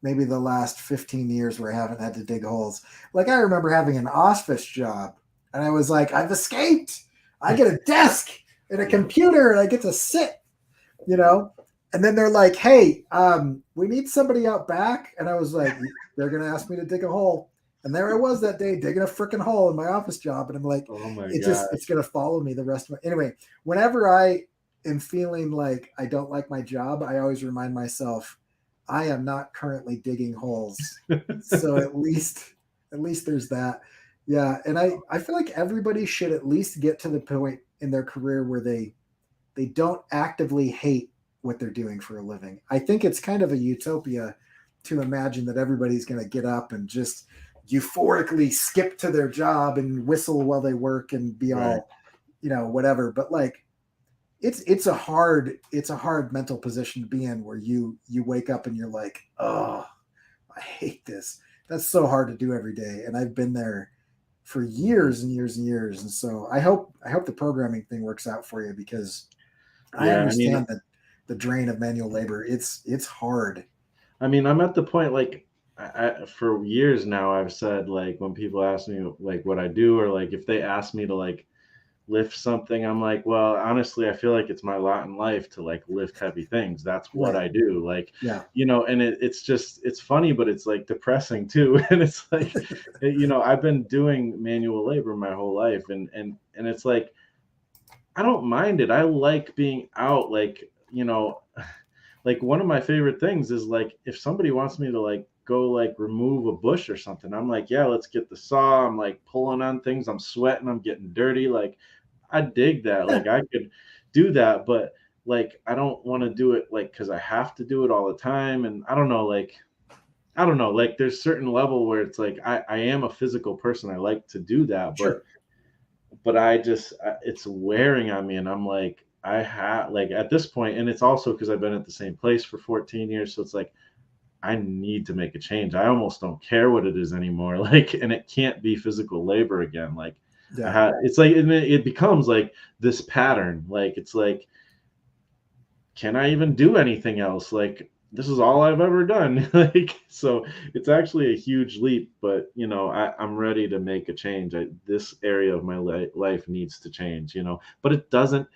maybe the last 15 years where I haven't had to dig holes. Like I remember having an office job and I was like, I've escaped. I get a desk and a computer and I get to sit, you know? And then they're like, hey, we need somebody out back. And I was like, they're going to ask me to dig a hole. And there I was that day digging a freaking hole in my office job. And I'm like, Oh my it's gosh. going to follow me the rest of my, anyway, whenever I am feeling like I don't like my job, I always remind myself, I am not currently digging holes. So at least there's that. Yeah. And I feel like everybody should at least get to the point in their career where they don't actively hate what they're doing for a living. I think it's kind of a utopia to imagine that everybody's going to get up and just euphorically skip to their job and whistle while they work and be Right. all, whatever. But like it's a hard mental position to be in where you wake up and you're like, oh, I hate this. That's so hard to do every day. And I've been there for years and years and years. And so I hope the programming thing works out for you because I Yeah, I mean, understand that the drain of manual labor. It's hard. I'm at the point like for years now. I've said like when people ask me like what I do or like if they ask me to like lift something, I'm like, well, honestly, I feel like it's my lot in life to like lift heavy things. That's what Right. I do. Like, Yeah. and it's just it's funny, but it's like depressing too. And it's like, I've been doing manual labor my whole life, and it's like I don't mind it. I like being out, like like one of my favorite things is like if somebody wants me to like go like remove a bush or something, I'm like, yeah, let's get the saw. I'm like pulling on things, I'm sweating, I'm getting dirty. Like I dig that. Yeah. Like I could do that, but like I don't want to do it like because I have to do it all the time. And I don't know, like there's certain level where it's like I am a physical person. I like to do that, Sure. but it's wearing on me, and I'm like I have like at this point, and it's also because I've been at the same place for 14 years, so it's like I need to make a change. I almost don't care what it is anymore. Like, and it can't be physical labor again. Like, Yeah. it's like, and it becomes like this pattern. Like, it's like, can I even do anything else? Like, this is all I've ever done. Like, so it's actually a huge leap, but I'm ready to make a change. This area of my life needs to change, but it doesn't,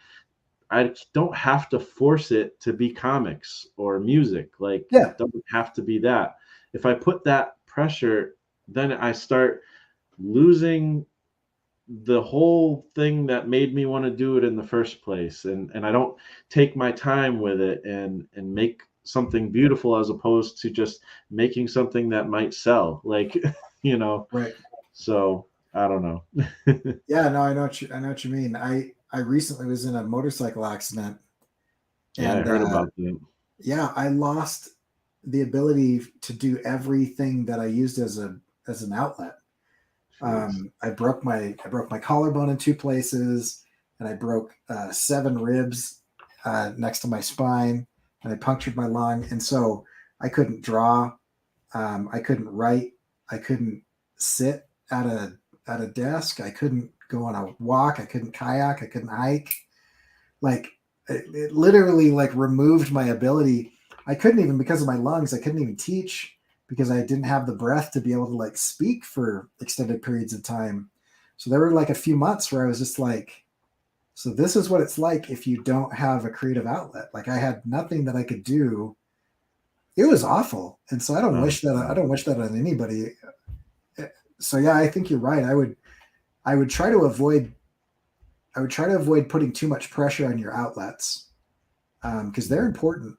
I don't have to force it to be comics or music. Like, Yeah. it doesn't have to be that. If I put that pressure, then I start losing the whole thing that made me want to do it in the first place, and I don't take my time with it and make something beautiful, as opposed to just making something that might sell, like, you know Right. so I don't know. Yeah, no, I know what you mean. I recently was in a motorcycle accident, Yeah, I and heard about that. yeah, I lost the ability to do everything that I used as an outlet. Jeez. I broke my collarbone in two places, and I broke 7 ribs next to my spine, and I punctured my lung, and so I couldn't draw, I couldn't write, I couldn't sit at a desk, I couldn't go on a walk, I couldn't kayak, I couldn't hike. Like it literally like removed my ability. I couldn't even, because of my lungs, I couldn't even teach because I didn't have the breath to be able to like speak for extended periods of time. So there were like a few months where I was just like, so this is what it's like if you don't have a creative outlet. Like I had nothing that I could do. It was awful. And so Oh, I don't wish that on anybody. So yeah, I think you're right. I would try to avoid putting too much pressure on your outlets, because they're important,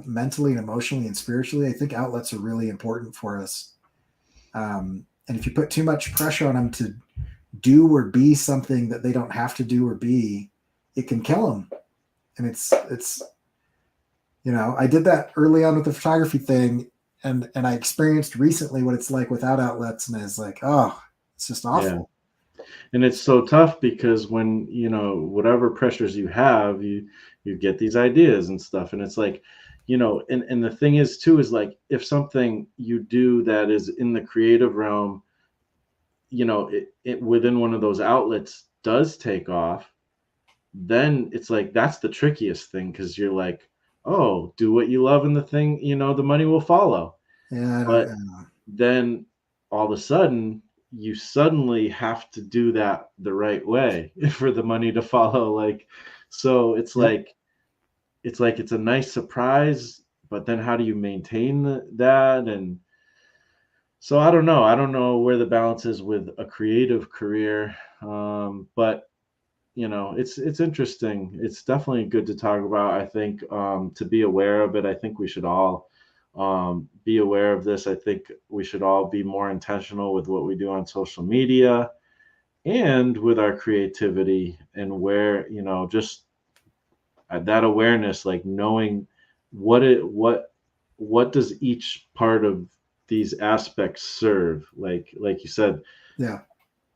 mentally and emotionally and spiritually. I think outlets are really important for us. And if you put too much pressure on them to do or be something that they don't have to do or be, it can kill them. And it's I did that early on with the photography thing, and I experienced recently what it's like without outlets, and I was like, oh, it's just yeah. awful. And it's so tough because when whatever pressures you have, you get these ideas and stuff, and it's like, and the thing is too, is like, if something you do that is in the creative realm, it within one of those outlets does take off, then it's like that's the trickiest thing, because you're like, oh, do what you love, and the thing, the money will follow. Yeah, I don't But know. then all of a sudden, you suddenly have to do that the right way for the money to follow. Like, so Yep. it's a nice surprise, but then how do you maintain that? And so I don't know where the balance is with a creative career. But it's interesting. It's definitely good to talk about. I think, to be aware of it. I think we should all, be aware of this. I think we should all be more intentional with what we do on social media and with our creativity, and where, just that awareness, like knowing what does each part of these aspects serve. Like you said, Yeah.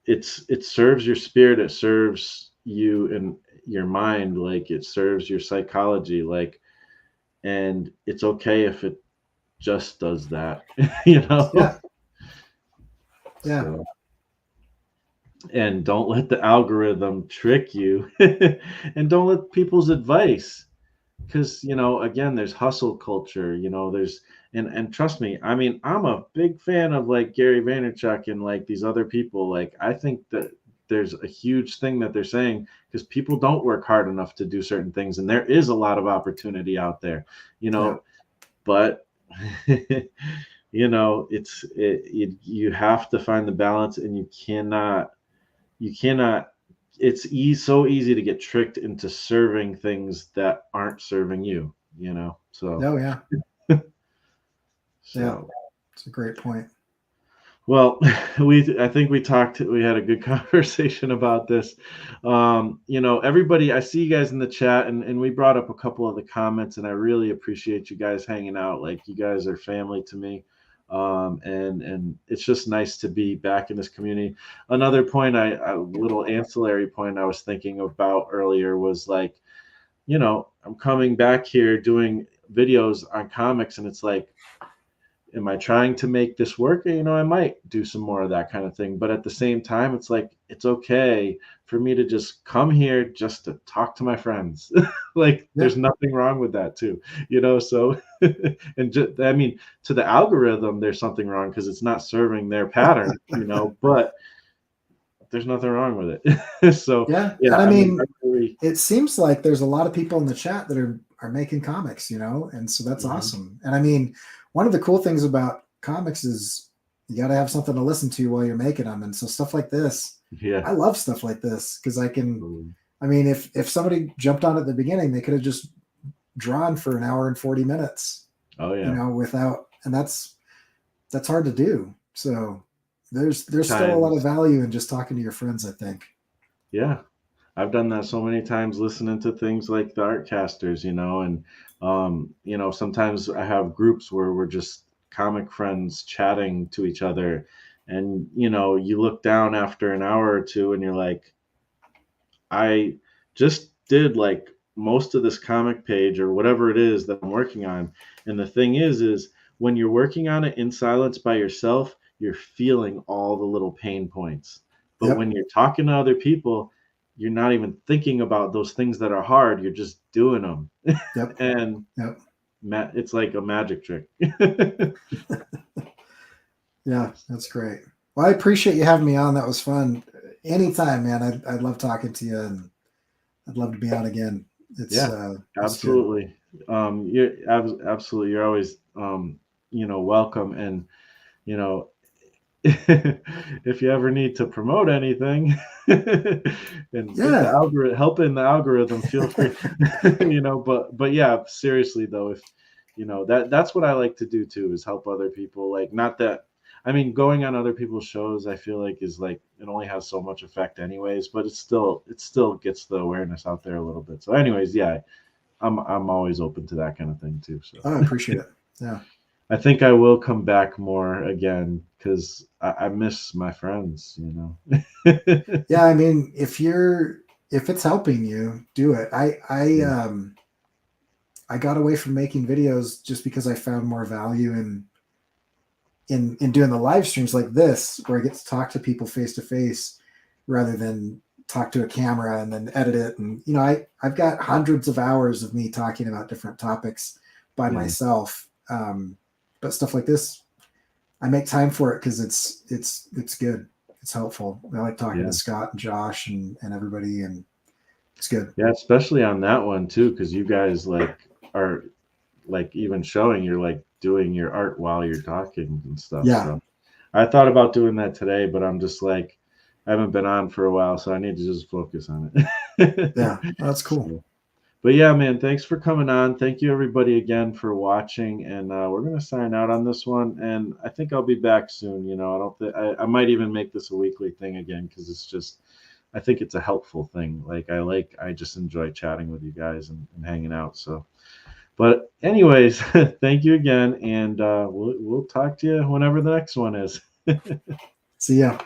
it serves your spirit, it serves you and your mind, like it serves your psychology, like, and it's okay if it just does that. you know Yeah. Yeah. so, and don't let the algorithm trick you, and don't let people's advice, because again, there's hustle culture, there's, and trust me, I mean, I'm a big fan of like Gary Vaynerchuk and like these other people. Like, I think that there's a huge thing that they're saying, because people don't work hard enough to do certain things, and there is a lot of opportunity out there, Yeah. but you have to find the balance, and you cannot so easy to get tricked into serving things that aren't serving you, so. Oh yeah. Yeah. So, It's a great point. well, I think we had a good conversation about this. Everybody, I see you guys in the chat, and we brought up a couple of the comments, and I really appreciate you guys hanging out. Like, you guys are family to me. And it's just nice to be back in this community. Another point, a little ancillary point I was thinking about earlier was like, I'm coming back here doing videos on comics, and it's like, am I trying to make this work? You know, I might do some more of that kind of thing. But at the same time, it's like, it's okay for me to just come here just to talk to my friends. Like, Yeah. there's nothing wrong with that too, you know? So, and just, I mean, to the algorithm, there's something wrong because it's not serving their pattern, you know, but there's nothing wrong with it. So, Yeah. yeah, And I I mean, mean, really, it seems like there's a lot of people in the chat that are making comics, you know, and so that's mhm, awesome. And I mean, one of the cool things about comics is you got to have something to listen to while you're making them, and so stuff like this, yeah. I love stuff like this because I can. Mm. I mean, if somebody jumped on at the beginning, they could have just drawn for an hour and 40 minutes, Oh, you yeah. know, without, and that's hard to do. So there's still a lot of Times. value in just talking to your friends, I think. Yeah. I've done that so many times listening to things like the Artcasters, you know, and you know, sometimes I have groups where we're just comic friends chatting to each other, and you know, you look down after an hour or two and you're like, I just did like most of this comic page or whatever it is that I'm working on. And the thing is when you're working on it in silence by yourself, you're feeling all the little pain points. But Yep. when you're talking to other people, you're not even thinking about those things that are hard. You're just doing them. Yep. And Yep. it's like a magic trick. Yeah, that's great. Well, I appreciate you having me on. That was fun. Anytime, man. I'd love talking to you, and I'd love to be on again. Yeah, It's good. absolutely. You're absolutely. You're always, you know, welcome. And, you know, if you ever need to promote anything and get the Yeah. algorithm, help in the algorithm, feel free. You know, but yeah, seriously though, if you know, that's what I like to do too, is help other people. Like, not that, I mean, going on other people's shows, I feel like is like, it only has so much effect anyways, but it still gets the awareness out there a little bit. So anyways, yeah, I'm always open to that kind of thing too. So Oh, I appreciate it. Yeah. I think I will come back more again because I miss my friends, you know. Yeah. I mean, if it's helping you, do it. Yeah. I got away from making videos just because I found more value in doing the live streams like this, where I get to talk to people face to face rather than talk to a camera and then edit it. And you know, I've got hundreds of hours of me talking about different topics by Yeah. myself. But stuff like this, I make time for it because it's good. It's helpful. I like talking to Yeah. Scott and Josh and everybody, and it's good. Yeah, especially on that one too, because you guys like are like even showing you're like doing your art while you're talking and stuff. Yeah, So I thought about doing that today, but I'm just like, I haven't been on for a while, so I need to just focus on it. yeah, that's cool. So, but yeah, man, thanks for coming on. Thank you everybody again for watching, and we're gonna sign out on this one. And I think I'll be back soon. You know, I don't think I might even make this a weekly thing again because it's just, I think it's a helpful thing. Like, I just enjoy chatting with you guys and hanging out. So, but anyways, thank you again, and we'll talk to you whenever the next one is. See ya.